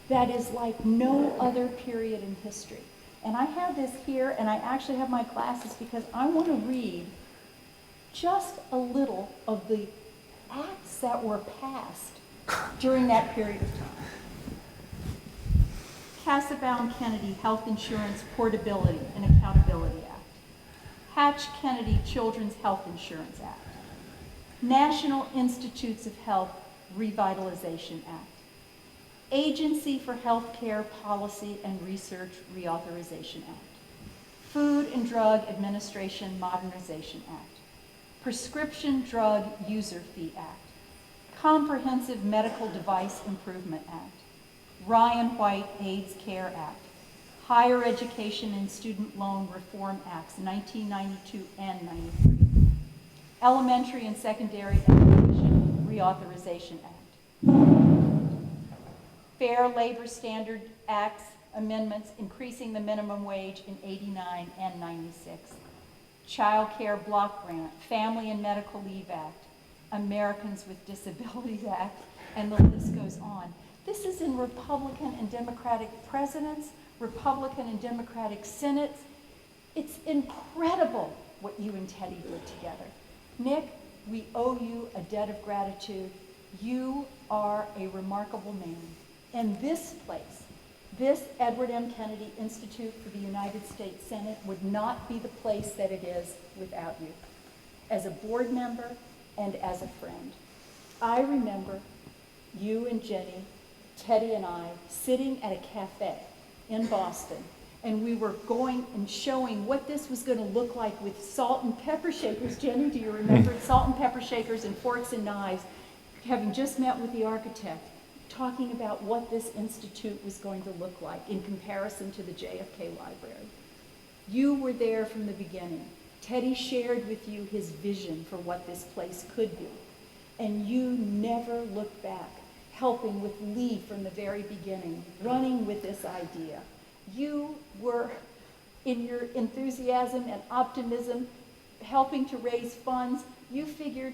that is like no other period in history. And I have this here, and I actually have my glasses because I want to read just a little of the acts that were passed during that period of time. Cassabaum-Kennedy Health Insurance Portability and Accountability Act. Hatch-Kennedy Children's Health Insurance Act. National Institutes of Health Revitalization Act. Agency for Healthcare Policy and Research Reauthorization Act. Food and Drug Administration Modernization Act. Prescription Drug User Fee Act. Comprehensive Medical Device Improvement Act. Ryan White AIDS Care Act. Higher Education and Student Loan Reform Acts, 1992 and 93. Elementary and Secondary Education Reauthorization Act. Fair Labor Standard Acts amendments increasing the minimum wage in 89 and 96. Child Care Block Grant, Family and Medical Leave Act, Americans with Disabilities Act, and the list goes on. This is in Republican and Democratic presidents, Republican and Democratic senates. It's incredible what you and Teddy did together. Nick, we owe you a debt of gratitude. You are a remarkable man. And this place, this Edward M. Kennedy Institute for the United States Senate would not be the place that it is without you, as a board member and as a friend. I remember you and Jenny, Teddy and I, sitting at a cafe in Boston, and we were going and showing what this was going to look like with salt and pepper shakers. Jenny, do you remember it? Salt and pepper shakers and forks and knives, having just met with the architect, talking about what this institute was going to look like in comparison to the JFK Library. You were there from the beginning. Teddy shared with you his vision for what this place could be. And you never looked back, helping with Lee from the very beginning, running with this idea. You were, in your enthusiasm and optimism, helping to raise funds. You figured,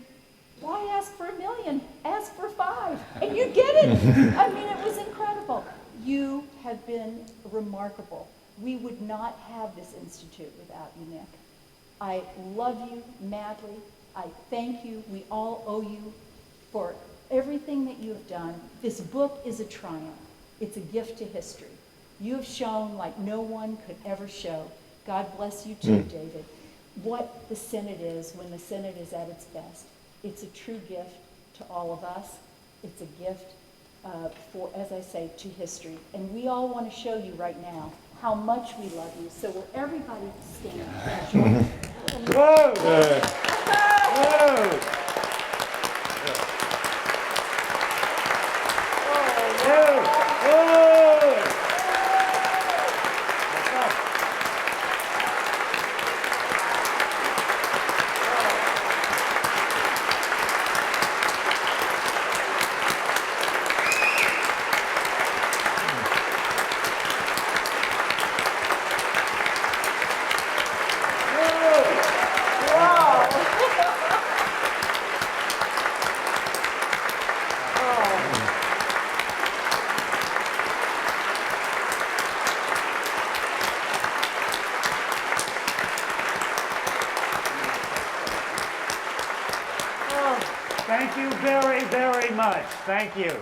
why ask for $1 million? Ask for 5, and you get it. I mean, it was incredible. You have been remarkable. We would not have this institute without you, Nick. I love you madly. I thank you. We all owe you for everything that you have done. This book is a triumph. It's a gift to history. You have shown like no one could ever show. God bless you too, David. What the Senate is when the Senate is at its best. It's a true gift to all of us. It's a gift for, as I say, to history. And we all want to show you right now how much we love you. So will everybody stand and join me? Whoa! Whoa! Thank you very, very much. Thank you.